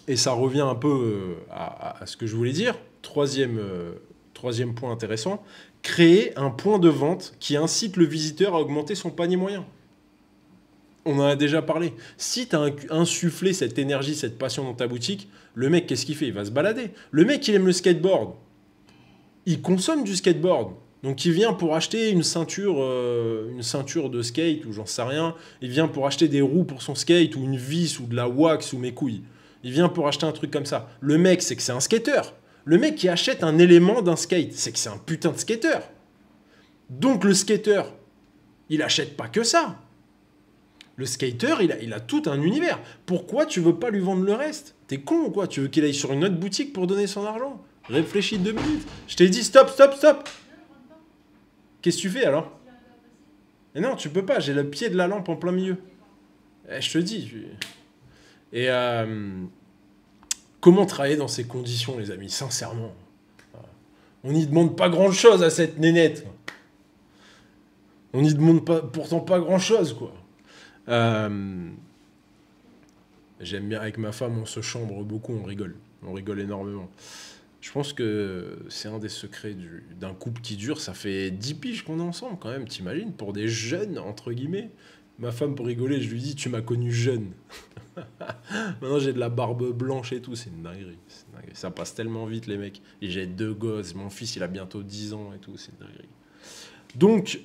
et ça revient un peu à ce que je voulais dire. Troisième point intéressant, créer un point de vente qui incite le visiteur à augmenter son panier moyen. On en a déjà parlé. Si tu as insufflé cette énergie, cette passion dans ta boutique, le mec, qu'est-ce qu'il fait? Il va se balader. Le mec, il aime le skateboard. Il consomme du skateboard. Donc il vient pour acheter une ceinture de skate ou j'en sais rien. Il vient pour acheter des roues pour son skate ou une vis ou de la wax ou mes couilles. Il vient pour acheter un truc comme ça. Le mec, c'est que c'est un skater. Le mec qui achète un élément d'un skate, c'est que c'est un putain de skater. Donc le skater, il achète pas que ça. Le skater, il a tout un univers. Pourquoi tu veux pas lui vendre le reste? T'es con ou quoi? Tu veux qu'il aille sur une autre boutique pour donner son argent? Réfléchis 2 minutes. Je t'ai dit stop, stop, stop. Qu'est-ce que tu fais alors? Mais non, tu peux pas. J'ai le pied de la lampe en plein milieu. Je te dis. Et comment travailler dans ces conditions, les amis? Sincèrement. On n'y demande pas grand-chose à cette nénette. On n'y demande pourtant pas grand-chose, quoi. J'aime bien, avec ma femme, on se chambre beaucoup, on rigole. On rigole énormément. Je pense que c'est un des secrets d'un couple qui dure. Ça fait 10 piges qu'on est ensemble, quand même, t'imagines? Pour des jeunes, entre guillemets. Ma femme, pour rigoler, je lui dis, tu m'as connu jeune. Maintenant, j'ai de la barbe blanche et tout. C'est une dinguerie. Ça passe tellement vite, les mecs. Et j'ai 2 gosses. Mon fils, il a bientôt 10 ans et tout. C'est une dinguerie. Donc,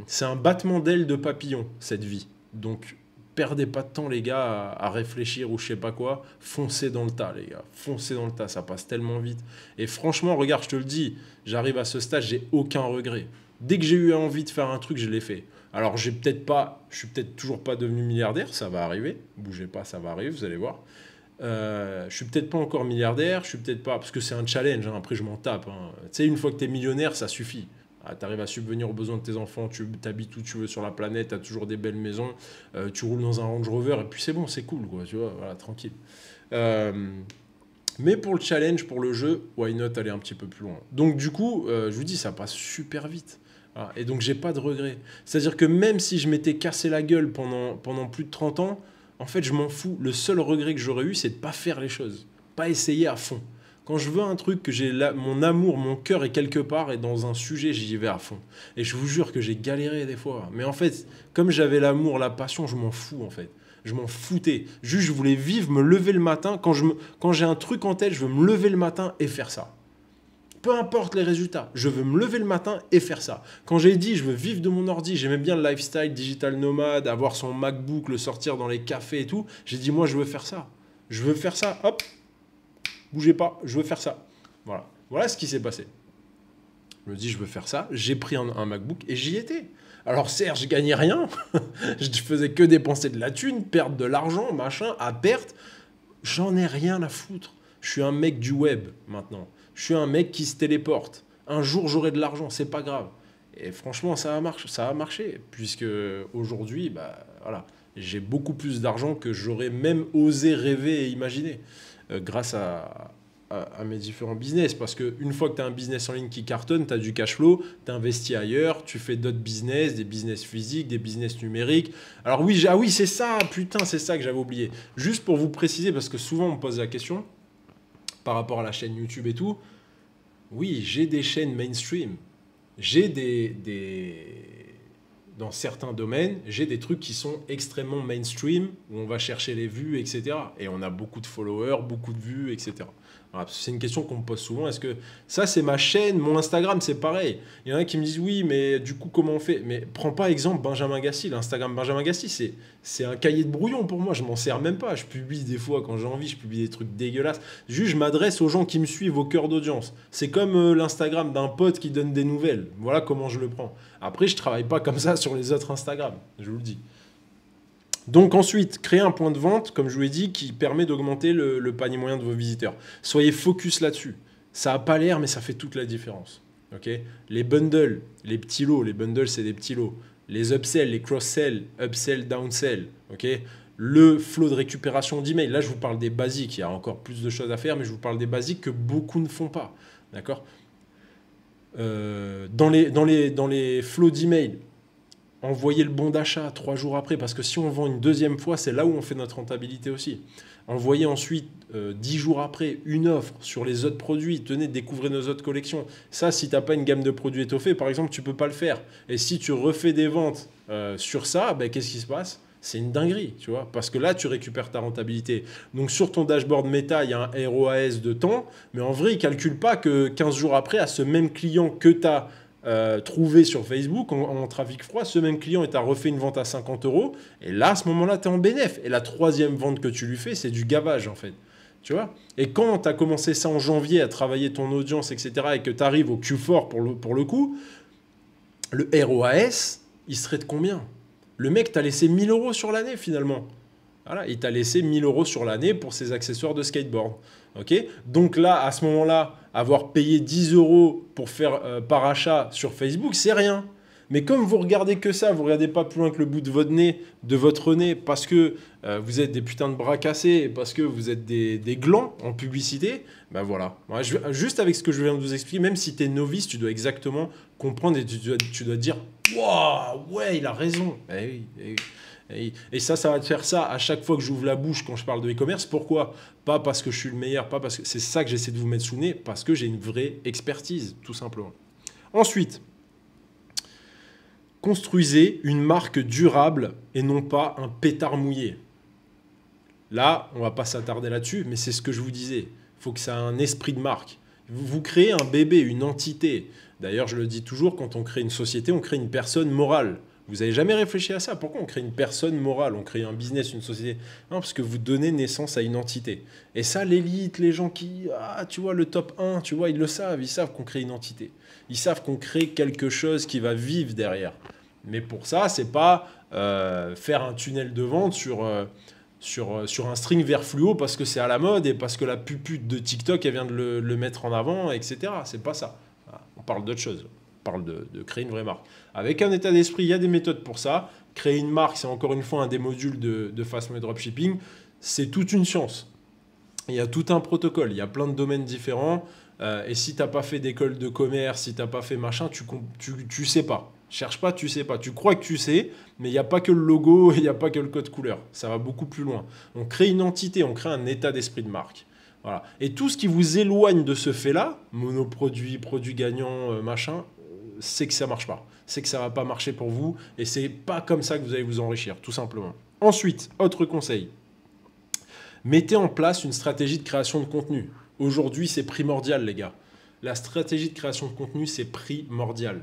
c'est un battement d'ailes de papillon, cette vie. Donc, perdez pas de temps, les gars, à réfléchir ou je sais pas quoi. Foncez dans le tas, les gars. Foncez dans le tas, ça passe tellement vite. Et franchement, regarde, je te le dis, j'arrive à ce stade, j'ai aucun regret. Dès que j'ai eu envie de faire un truc, je l'ai fait. Alors, je suis peut-être toujours pas devenu milliardaire, ça va arriver. Bougez pas, ça va arriver, vous allez voir. Je suis peut-être pas encore milliardaire, je suis peut-être pas... Parce que c'est un challenge, hein, après je m'en tape. Hein. Tu sais, une fois que tu es millionnaire, ça suffit. Tu arrives à subvenir aux besoins de tes enfants, tu t'habites où tu veux sur la planète, tu as toujours des belles maisons, tu roules dans un Range Rover, et puis c'est bon, c'est cool, quoi, tu vois, voilà, tranquille. Mais pour le challenge, pour le jeu, why not aller un petit peu plus loin. Donc du coup, je vous dis, ça passe super vite. Voilà. Et donc j'ai pas de regrets. C'est-à-dire que même si je m'étais cassé la gueule pendant plus de 30 ans, en fait, je m'en fous. Le seul regret que j'aurais eu, c'est de pas faire les choses, pas essayer à fond. Quand je veux un truc, que j'ai mon amour, mon cœur est quelque part et dans un sujet, j'y vais à fond. Et je vous jure que j'ai galéré des fois. Mais en fait, comme j'avais l'amour, la passion, je m'en fous en fait. Je m'en foutais. Juste, je voulais vivre, me lever le matin. Quand j'ai un truc en tête, je veux me lever le matin et faire ça. Peu importe les résultats, je veux me lever le matin et faire ça. Quand j'ai dit je veux vivre de mon ordi, j'aimais bien le lifestyle digital nomade, avoir son MacBook, le sortir dans les cafés et tout, j'ai dit moi je veux faire ça. Je veux faire ça, hop, bougez pas, je veux faire ça. Voilà, voilà ce qui s'est passé. Je me dis je veux faire ça, j'ai pris un MacBook et j'y étais. Alors certes, je gagnais rien, je faisais que dépenser de la thune, perdre de l'argent, machin, à perte. J'en ai rien à foutre. Je suis un mec du web maintenant. Je suis un mec qui se téléporte. Un jour, j'aurai de l'argent, c'est pas grave. Et franchement, ça a marché, puisque aujourd'hui, bah, voilà, j'ai beaucoup plus d'argent que j'aurais même osé rêver et imaginer, grâce à à mes différents business. Parce qu'une fois que tu as un business en ligne qui cartonne, tu as du cash flow, tu investis ailleurs, tu fais d'autres business, des business physiques, des business numériques. Alors oui, oui, c'est ça, putain, c'est ça que j'avais oublié. Juste pour vous préciser, parce que souvent on me pose la question par rapport à la chaîne YouTube et tout. Oui, j'ai des chaînes mainstream. J'ai dans certains domaines, j'ai des trucs qui sont extrêmement mainstream, où on va chercher les vues, etc. Et on a beaucoup de followers, beaucoup de vues, etc. Voilà, c'est une question qu'on me pose souvent. Est-ce que ça, c'est ma chaîne, mon Instagram, c'est pareil. Il y en a qui me disent, oui, mais du coup, comment on fait? Mais prends pas exemple Benjamin Gassi. L'Instagram Benjamin Gassi, c'est un cahier de brouillon pour moi. Je m'en sers même pas. Je publie des fois, quand j'ai envie, je publie des trucs dégueulasses. Juste, je m'adresse aux gens qui me suivent au cœur d'audience. C'est comme l'Instagram d'un pote qui donne des nouvelles. Voilà comment je le prends. Après, je travaille pas comme ça sur les autres Instagram. Je vous le dis. Donc ensuite, créer un point de vente, comme je vous l'ai dit, qui permet d'augmenter le panier moyen de vos visiteurs. Soyez focus là-dessus. Ça n'a pas l'air, mais ça fait toute la différence. Okay, les bundles, les petits lots, les bundles, c'est des petits lots. Les upsells, les cross-sells, upsell, downsell. Okay, le flow de récupération d'email. Là, je vous parle des basiques. Il y a encore plus de choses à faire, mais je vous parle des basiques que beaucoup ne font pas. D'accord, dans les flows d'email, envoyer le bon d'achat 3 jours après, parce que si on vend une deuxième fois, c'est là où on fait notre rentabilité aussi. Envoyer ensuite 10 jours après une offre sur les autres produits, tenez, découvrez nos autres collections. Ça, si tu n'as pas une gamme de produits étoffés, par exemple, tu ne peux pas le faire. Et si tu refais des ventes sur ça, ben, qu'est-ce qui se passe? C'est une dinguerie, tu vois, parce que là, tu récupères ta rentabilité. Donc, sur ton dashboard méta, il y a un ROAS de temps, mais en vrai, il ne calcule pas que 15 jours après, à ce même client que tu as trouvé sur Facebook en trafic froid, ce même client t'a refait une vente à 50 €, et là, à ce moment-là, tu es en bénéf. Et la troisième vente que tu lui fais, c'est du gavage, en fait. Tu vois? Et quand tu as commencé ça en janvier, à travailler ton audience, etc., et que tu arrives au Q4 pour le coup, le ROAS, il serait de combien? Le mec t'a laissé 1000 € sur l'année, finalement. Voilà, il t'a laissé 1000 € sur l'année pour ses accessoires de skateboard. Okay, donc là, à ce moment-là, avoir payé 10 € pour faire par achat sur Facebook, c'est rien. Mais comme vous regardez que ça, vous ne regardez pas plus loin que le bout de votre nez, parce que vous êtes des putains de bras cassés, parce que vous êtes des glands en publicité, ben voilà. Ouais, juste avec ce que je viens de vous expliquer, même si tu es novice, tu dois exactement comprendre et tu dois te dire « Waouh, ouais, il a raison ». Eh oui, eh oui. Et ça va te faire ça à chaque fois que j'ouvre la bouche quand je parle de e-commerce. Pourquoi? Pas parce que je suis le meilleur, pas parce que c'est ça que j'essaie de vous mettre sous le nez, parce que j'ai une vraie expertise, tout simplement. Ensuite, construisez une marque durable et non pas un pétard mouillé. Là, on ne va pas s'attarder là-dessus, mais c'est ce que je vous disais. Il faut que ça ait un esprit de marque. Vous créez un bébé, une entité. D'ailleurs, je le dis toujours, quand on crée une société, on crée une personne morale. Vous n'avez jamais réfléchi à ça? Pourquoi on crée une personne morale? On crée un business, une société? Non, parce que vous donnez naissance à une entité. Et ça, l'élite, les gens qui... Ah, tu vois, le top 1, tu vois, ils le savent. Ils savent qu'on crée une entité. Ils savent qu'on crée quelque chose qui va vivre derrière. Mais pour ça, c'est pas faire un tunnel de vente sur un string vert fluo parce que c'est à la mode et parce que la pupute de TikTok, elle vient de le mettre en avant, etc. C'est pas ça. On parle d'autre chose. On parle de créer une vraie marque. Avec un état d'esprit, il y a des méthodes pour ça. Créer une marque, c'est encore une fois un des modules de Fast Money Dropshipping. C'est toute une science. Il y a tout un protocole. Il y a plein de domaines différents. Et si tu n'as pas fait d'école de commerce, si tu n'as pas fait machin, tu sais pas. Cherche pas, tu sais pas. Tu crois que tu sais, mais il n'y a pas que le logo, il n'y a pas que le code couleur. Ça va beaucoup plus loin. On crée une entité, on crée un état d'esprit de marque. Voilà. Et tout ce qui vous éloigne de ce fait-là, monoproduit, produit gagnant, machin, c'est que ça ne marche pas. C'est que ça ne va pas marcher pour vous et c'est pas comme ça que vous allez vous enrichir, tout simplement. Ensuite, autre conseil. Mettez en place une stratégie de création de contenu. Aujourd'hui, c'est primordial, les gars. La stratégie de création de contenu, c'est primordial.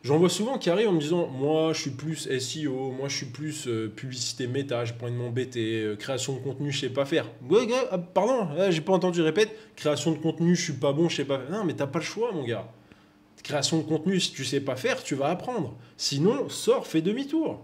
J'en vois souvent qui arrivent en me disant « Moi, je suis plus SEO, moi, je suis plus publicité méta, je prends de m'embêter, création de contenu, je sais pas faire. » Ouais, pardon, j'ai pas entendu, répète. Création de contenu, je suis pas bon, je sais pas faire. Non, mais t'as pas le choix, mon gars. Création de contenu, si tu sais pas faire, tu vas apprendre. Sinon, sors, fais demi-tour.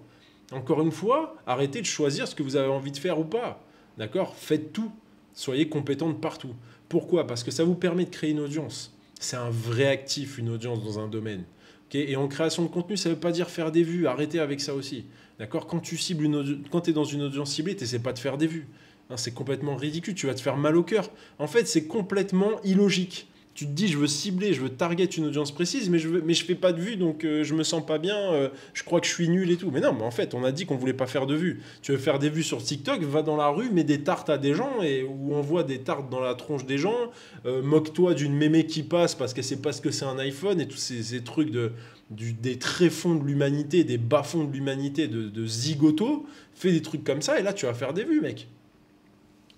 Encore une fois, arrêtez de choisir ce que vous avez envie de faire ou pas. D'accord? Faites tout. Soyez compétent de partout. Pourquoi? Parce que ça vous permet de créer une audience. C'est un vrai actif, une audience dans un domaine. Okay? Et en création de contenu, ça ne veut pas dire faire des vues. Arrêtez avec ça aussi. D'accord? Quand tu es dans une audience ciblée, tu n'essaies pas de faire des vues. Hein, c'est complètement ridicule, tu vas te faire mal au cœur. En fait, c'est complètement illogique. Tu te dis, je veux cibler, je veux target une audience précise, mais je fais pas de vues, donc je me sens pas bien, je crois que je suis nul et tout. Mais non, mais en fait, on a dit qu'on voulait pas faire de vues. Tu veux faire des vues sur TikTok, va dans la rue, mets des tartes à des gens, et où envoie des tartes dans la tronche des gens, moque-toi d'une mémé qui passe parce qu'elle sait pas ce que c'est un iPhone, et tous ces trucs des tréfonds de l'humanité, des bas-fonds de l'humanité, de zigoto, fais des trucs comme ça, et là, tu vas faire des vues, mec.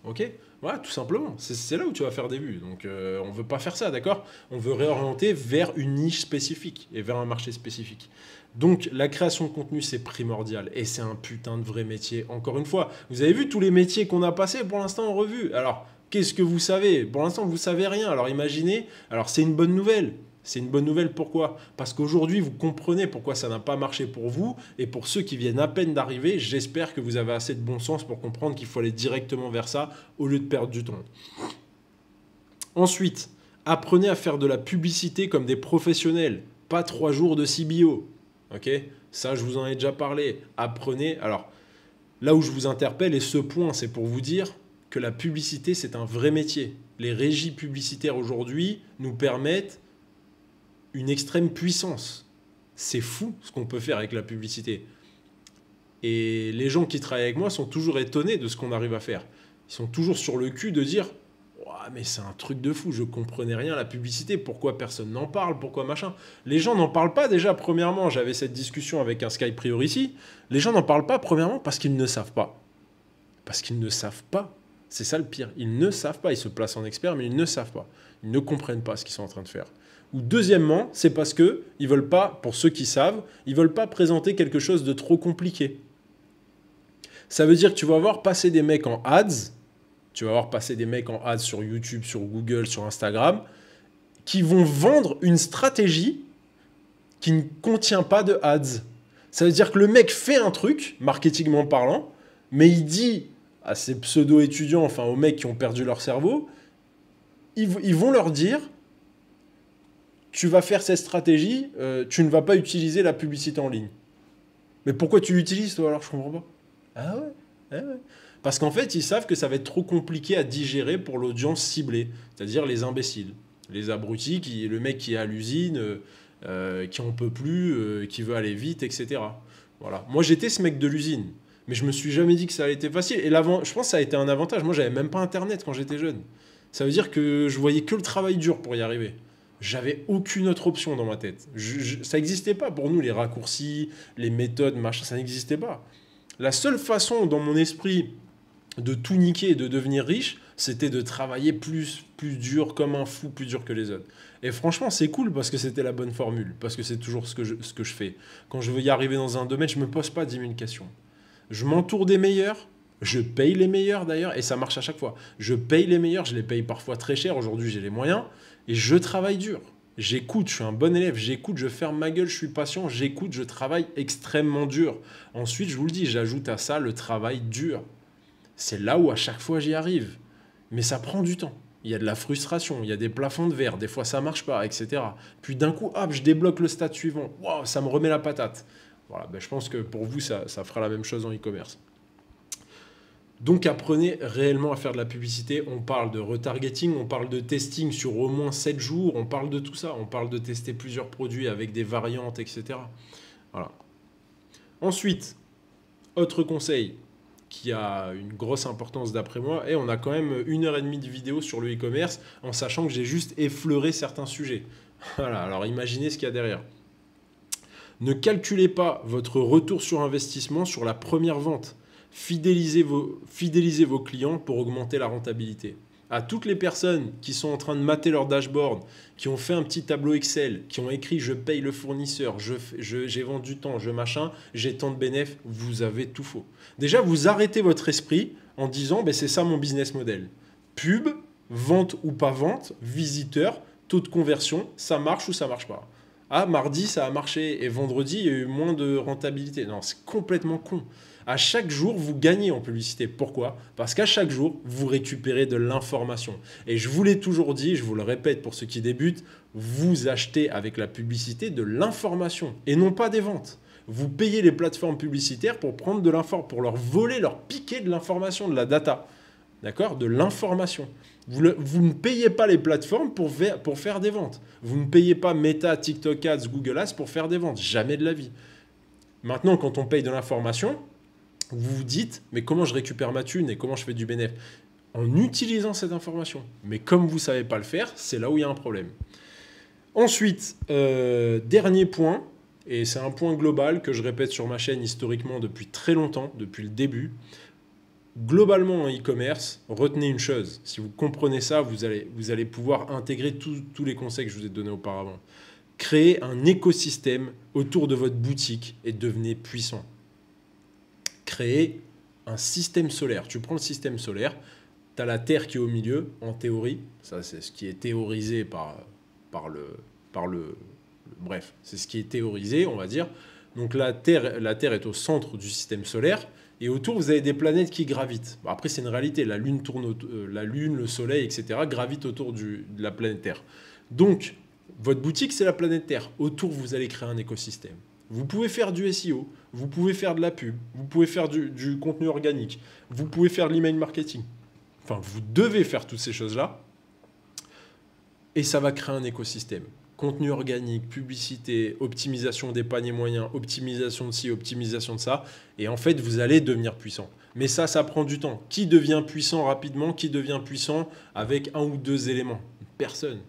Ok? Voilà, tout simplement. C'est là où tu vas faire des vues. Donc, on ne veut pas faire ça, d'accord? On veut réorienter vers une niche spécifique et vers un marché spécifique. Donc, la création de contenu, c'est primordial. Et c'est un putain de vrai métier. Encore une fois, vous avez vu tous les métiers qu'on a passés pour l'instant en revue. Alors, qu'est-ce que vous savez? Pour l'instant, vous ne savez rien. Alors, imaginez. Alors, c'est une bonne nouvelle. C'est une bonne nouvelle, pourquoi? Parce qu'aujourd'hui, vous comprenez pourquoi ça n'a pas marché pour vous. Et pour ceux qui viennent à peine d'arriver, j'espère que vous avez assez de bon sens pour comprendre qu'il faut aller directement vers ça au lieu de perdre du temps. Ensuite, apprenez à faire de la publicité comme des professionnels. Pas 3 jours de CBO. Ok? Ça, je vous en ai déjà parlé. Apprenez. Alors, là où je vous interpelle, et ce point, c'est pour vous dire que la publicité, c'est un vrai métier. Les régies publicitaires aujourd'hui nous permettent une extrême puissance. C'est fou ce qu'on peut faire avec la publicité. Et les gens qui travaillent avec moi sont toujours étonnés de ce qu'on arrive à faire. Ils sont toujours sur le cul de dire « mais c'est un truc de fou, je comprenais rien à la publicité, pourquoi personne n'en parle, pourquoi machin ?» Les gens n'en parlent pas déjà, premièrement, j'avais cette discussion avec un Sky Priority, les gens n'en parlent pas, premièrement, parce qu'ils ne savent pas. Parce qu'ils ne savent pas. C'est ça le pire. Ils ne savent pas, ils se placent en experts, mais ils ne savent pas. Ils ne comprennent pas ce qu'ils sont en train de faire. Ou deuxièmement, c'est parce que ils veulent pas, pour ceux qui savent, ils veulent pas présenter quelque chose de trop compliqué. Ça veut dire que tu vas voir passer des mecs en ads, sur YouTube, sur Google, sur Instagram, qui vont vendre une stratégie qui ne contient pas de ads. Ça veut dire que le mec fait un truc, marketingment parlant, mais il dit à ses pseudo-étudiants, enfin aux mecs qui ont perdu leur cerveau, ils vont leur dire tu vas faire cette stratégie, tu ne vas pas utiliser la publicité en ligne. Mais pourquoi tu l'utilises, toi, alors? Je comprends pas. Ah ouais, ah ouais. Parce qu'en fait, ils savent que ça va être trop compliqué à digérer pour l'audience ciblée, c'est-à-dire les imbéciles, les abrutis, le mec qui est à l'usine, qui en peut plus, qui veut aller vite, etc. Voilà. Moi, j'étais ce mec de l'usine, mais je me suis jamais dit que ça a été facile. Et je pense que ça a été un avantage. Moi, j'avais même pas Internet quand j'étais jeune. Ça veut dire que je voyais que le travail dur pour y arriver. J'avais aucune autre option dans ma tête. Ça n'existait pas pour nous, les raccourcis, les méthodes, machin, ça n'existait pas. La seule façon dans mon esprit de tout niquer et de devenir riche, c'était de travailler plus dur comme un fou, plus dur que les autres. Et franchement, c'est cool parce que c'était la bonne formule, parce que c'est toujours ce que je fais. Quand je veux y arriver dans un domaine, je ne me pose pas 10 000 questions. Je m'entoure des meilleurs, je paye les meilleurs d'ailleurs, et ça marche à chaque fois. Je paye les meilleurs, je les paye parfois très cher, aujourd'hui j'ai les moyens, et je travaille dur. J'écoute, je suis un bon élève, j'écoute, je ferme ma gueule, je suis patient, j'écoute, je travaille extrêmement dur. Ensuite, je vous le dis, j'ajoute à ça le travail dur. C'est là où à chaque fois j'y arrive. Mais ça prend du temps. Il y a de la frustration, il y a des plafonds de verre, des fois ça marche pas, etc. Puis d'un coup, hop, je débloque le stade suivant. Waouh, ça me remet la patate. Voilà, ben je pense que pour vous, ça fera la même chose en e-commerce. Donc apprenez réellement à faire de la publicité. On parle de retargeting, on parle de testing sur au moins 7 jours, on parle de tout ça. On parle de tester plusieurs produits avec des variantes, etc. Voilà. Ensuite, autre conseil qui a une grosse importance d'après moi, et on a quand même 1h30 de vidéo sur le e-commerce en sachant que j'ai juste effleuré certains sujets. Voilà, alors imaginez ce qu'il y a derrière. Ne calculez pas votre retour sur investissement sur la première vente. Fidélisez vos clients pour augmenter la rentabilité. À toutes les personnes qui sont en train de mater leur dashboard, qui ont fait un petit tableau Excel, qui ont écrit « je paye le fournisseur, j'ai vendu tant, je machin, j'ai tant de bénéfices », vous avez tout faux. Déjà, vous arrêtez votre esprit en disant « c'est ça mon business model ». Pub, vente ou pas vente, visiteur, taux de conversion, ça marche ou ça marche pas. Ah, mardi, ça a marché et vendredi, il y a eu moins de rentabilité. Non, c'est complètement con. À chaque jour, vous gagnez en publicité. Pourquoi? Parce qu'à chaque jour, vous récupérez de l'information. Et je vous l'ai toujours dit, je vous le répète pour ceux qui débutent, vous achetez avec la publicité de l'information et non pas des ventes. Vous payez les plateformes publicitaires pour prendre de l'information, pour leur voler, leur piquer de l'information, de la data. d'accord, de l'information. Vous ne payez pas les plateformes pour faire des ventes. Vous ne payez pas Meta, TikTok Ads, Google Ads pour faire des ventes. Jamais de la vie. Maintenant, quand on paye de l'information, vous vous dites, mais comment je récupère ma thune et comment je fais du bénéfice? En utilisant cette information. Mais comme vous ne savez pas le faire, c'est là où il y a un problème. Ensuite, dernier point, et c'est un point global que je répète sur ma chaîne historiquement depuis très longtemps, depuis le début. Globalement en e-commerce, retenez une chose. Si vous comprenez ça, vous allez pouvoir intégrer tous les conseils que je vous ai donnés auparavant. Créez un écosystème autour de votre boutique et devenez puissant. Créez un système solaire. Tu prends le système solaire, tu as la Terre qui est au milieu, en théorie. Ça, c'est ce qui est théorisé bref, c'est ce qui est théorisé, on va dire. Donc la Terre est au centre du système solaire. Et autour, vous avez des planètes qui gravitent. Bon, après, c'est une réalité. La Lune tourne, la Lune, le Soleil, etc. gravitent autour de la planète Terre. Donc, votre boutique, c'est la planète Terre. Autour, vous allez créer un écosystème. Vous pouvez faire du SEO, vous pouvez faire de la pub, vous pouvez faire du contenu organique, vous pouvez faire de l'email marketing. Enfin, vous devez faire toutes ces choses-là. Et ça va créer un écosystème. Contenu organique, publicité, optimisation des paniers moyens, optimisation de ci, optimisation de ça. Et en fait, vous allez devenir puissant. Mais ça prend du temps. Qui devient puissant rapidement? Qui devient puissant avec un ou deux éléments? Personne.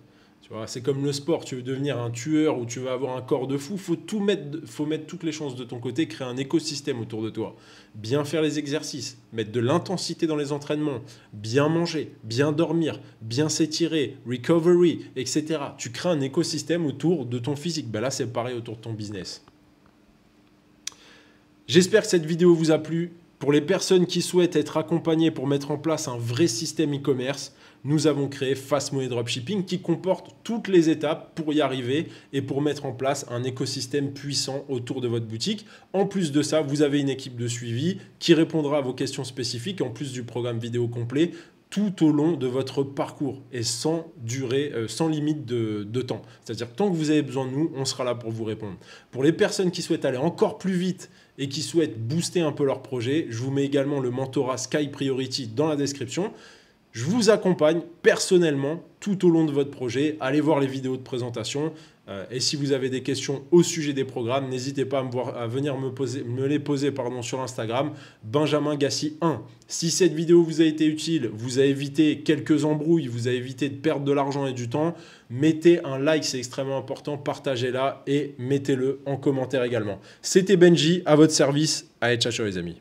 Tu vois, c'est comme le sport. Tu veux devenir un tueur ou tu veux avoir un corps de fou, faut mettre toutes les chances de ton côté, créer un écosystème autour de toi. Bien faire les exercices, mettre de l'intensité dans les entraînements, bien manger, bien dormir, bien s'étirer, recovery, etc. Tu crées un écosystème autour de ton physique. Ben là, c'est pareil autour de ton business. J'espère que cette vidéo vous a plu. Pour les personnes qui souhaitent être accompagnées pour mettre en place un vrai système e-commerce, nous avons créé Fast Money Dropshipping qui comporte toutes les étapes pour y arriver et pour mettre en place un écosystème puissant autour de votre boutique. En plus de ça, vous avez une équipe de suivi qui répondra à vos questions spécifiques en plus du programme vidéo complet tout au long de votre parcours et sans limite de temps. C'est-à-dire que tant que vous avez besoin de nous, on sera là pour vous répondre. Pour les personnes qui souhaitent aller encore plus vite et qui souhaitent booster un peu leur projet, je vous mets également le mentorat Sky Priority dans la description. Je vous accompagne personnellement tout au long de votre projet. Allez voir les vidéos de présentation. Et si vous avez des questions au sujet des programmes, n'hésitez pas à venir me les poser sur Instagram, Benjamin Gassi 1. Si cette vidéo vous a été utile, vous a évité quelques embrouilles, vous a évité de perdre de l'argent et du temps, mettez un like, c'est extrêmement important, partagez-la et mettez-le en commentaire également. C'était Benji, à votre service. Allez, ciao, ciao les amis.